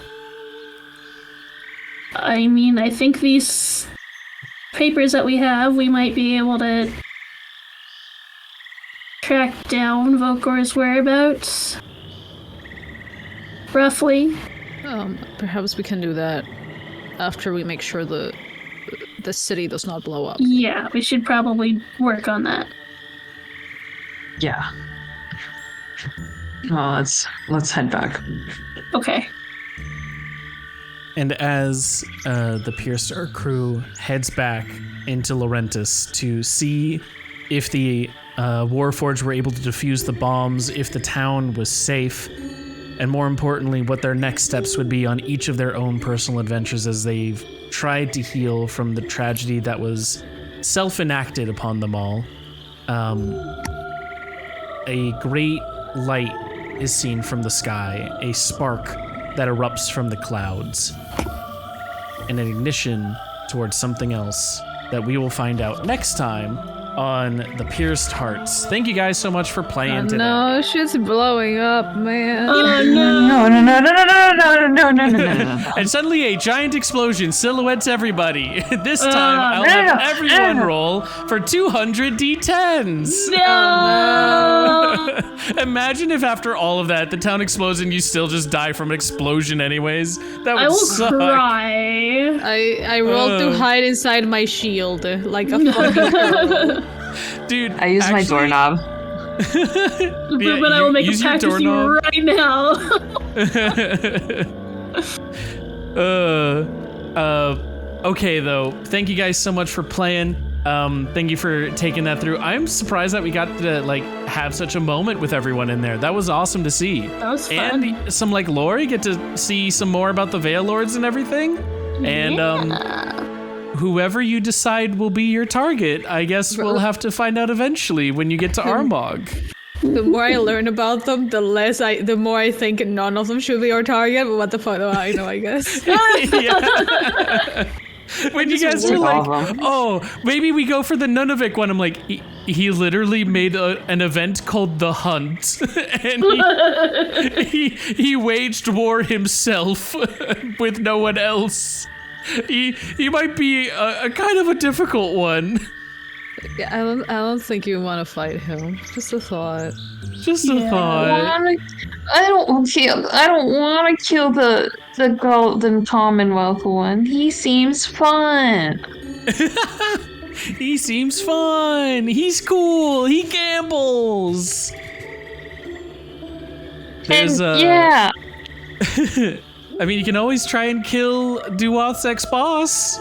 I mean, I think these papers that we have, we might be able to track down Vokor's whereabouts. Roughly. Perhaps we can do that after we make sure the city does not blow up. Yeah, we should probably work on that. Yeah. Well, let's head back. Okay. And as the Pierced Earth crew heads back into Laurentis to see if the Warforged were able to defuse the bombs, if the town was safe, and more importantly, what their next steps would be on each of their own personal adventures as they've tried to heal from the tragedy that was self-enacted upon them all, a great light is seen from the sky, a spark that erupts from the clouds, and an ignition towards something else that we will find out next time on The Pierced Hearts. Thank you guys so much for playing today. No, shit's blowing up, man. Oh no! No. And suddenly a giant explosion silhouettes everybody. This time I'll have everyone roll for 200 d10s. No! Imagine if after all of that, the town explodes and you still just die from an explosion anyways. That would I will suck. cry. I rolled to hide inside my shield like a fucking girl. Dude, I use my doorknob. But I will make a pact with you right now. Okay, though. Thank you guys so much for playing. Thank you for taking that through. I'm surprised that we got to have such a moment with everyone in there. That was awesome to see. That was fun. And some lore, get to see some more about the Veil Lords and everything. And whoever you decide will be your target, I guess we'll have to find out eventually when you get to Armagh. The more I learn about them, the more I think none of them should be our target. But what the fuck do I know? I guess. Yeah. When you guys were like, them. oh, maybe we go for the Nunavik one. I'm like, he literally made an event called The Hunt. And he waged war himself with no one else. He might be a kind of a difficult one. Yeah, I don't think you want to fight him. Just a thought. Just a thought. I don't want to kill the Golden Commonwealth one. He seems fun. He seems fun. He's cool. He gambles. Yeah. I mean, you can always try and kill Duath's ex-boss.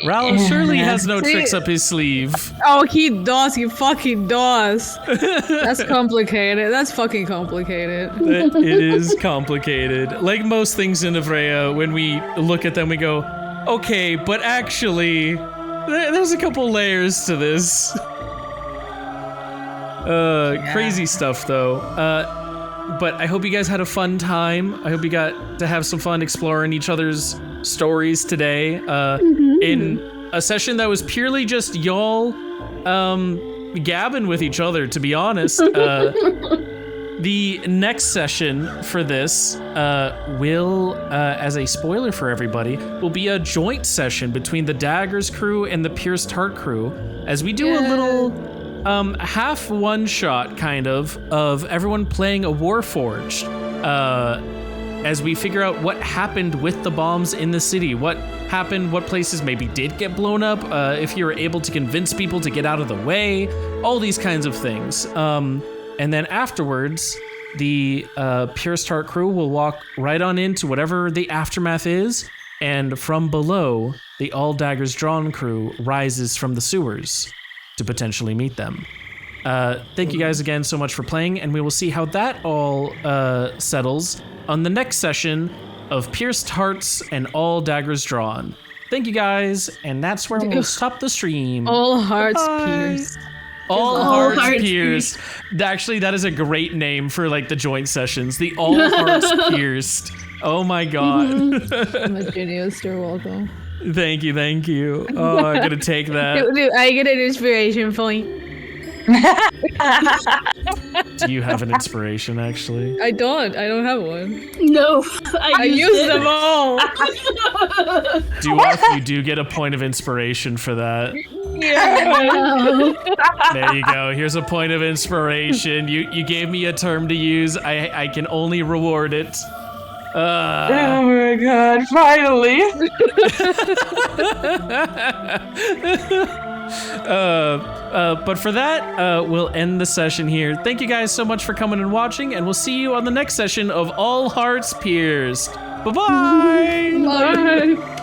Rallo surely has no tricks up his sleeve. Oh, he does. He fucking does. That's complicated. That's fucking complicated. It is complicated. Like most things in Ivraia, when we look at them, we go, okay, but actually, there's a couple layers to this. Crazy stuff, though. But I hope you guys had a fun time. I hope you got to have some fun exploring each other's stories today. In a session that was purely just y'all gabbing with each other, to be honest. The next session for this will, as a spoiler for everybody, will be a joint session between the Daggers crew and the Pierced Heart crew, as we do a little half one-shot kind of everyone playing a Warforged, as we figure out what happened with the bombs in the city, what happened, what places maybe did get blown up, if you were able to convince people to get out of the way, all these kinds of things. And then afterwards, the Pierced Heart crew will walk right on into whatever the aftermath is, and from below, the All Daggers Drawn crew rises from the sewers to potentially meet them. Thank you guys again so much for playing, and we will see how that all settles on the next session of Pierced Hearts and All Daggers Drawn. Thank you guys, and that's where we'll stop the stream. All hearts Bye. pierced. All Hearts Pierced. Actually, that is a great name for like the joint sessions. The All Hearts Pierced. Oh my god. I'm a genius. You're welcome. Thank you. Oh, I'm gonna take that. Do I get an inspiration point? Do you have an inspiration, actually? I don't have one. No, I used them all. You do get a point of inspiration for that. Yeah. There you go. Here's a point of inspiration. You gave me a term to use. I can only reward it. Oh my god, finally. But for that, we'll end the session here. Thank you guys so much for coming and watching, and we'll see you on the next session of All Hearts Pierced. Bye-bye! Bye.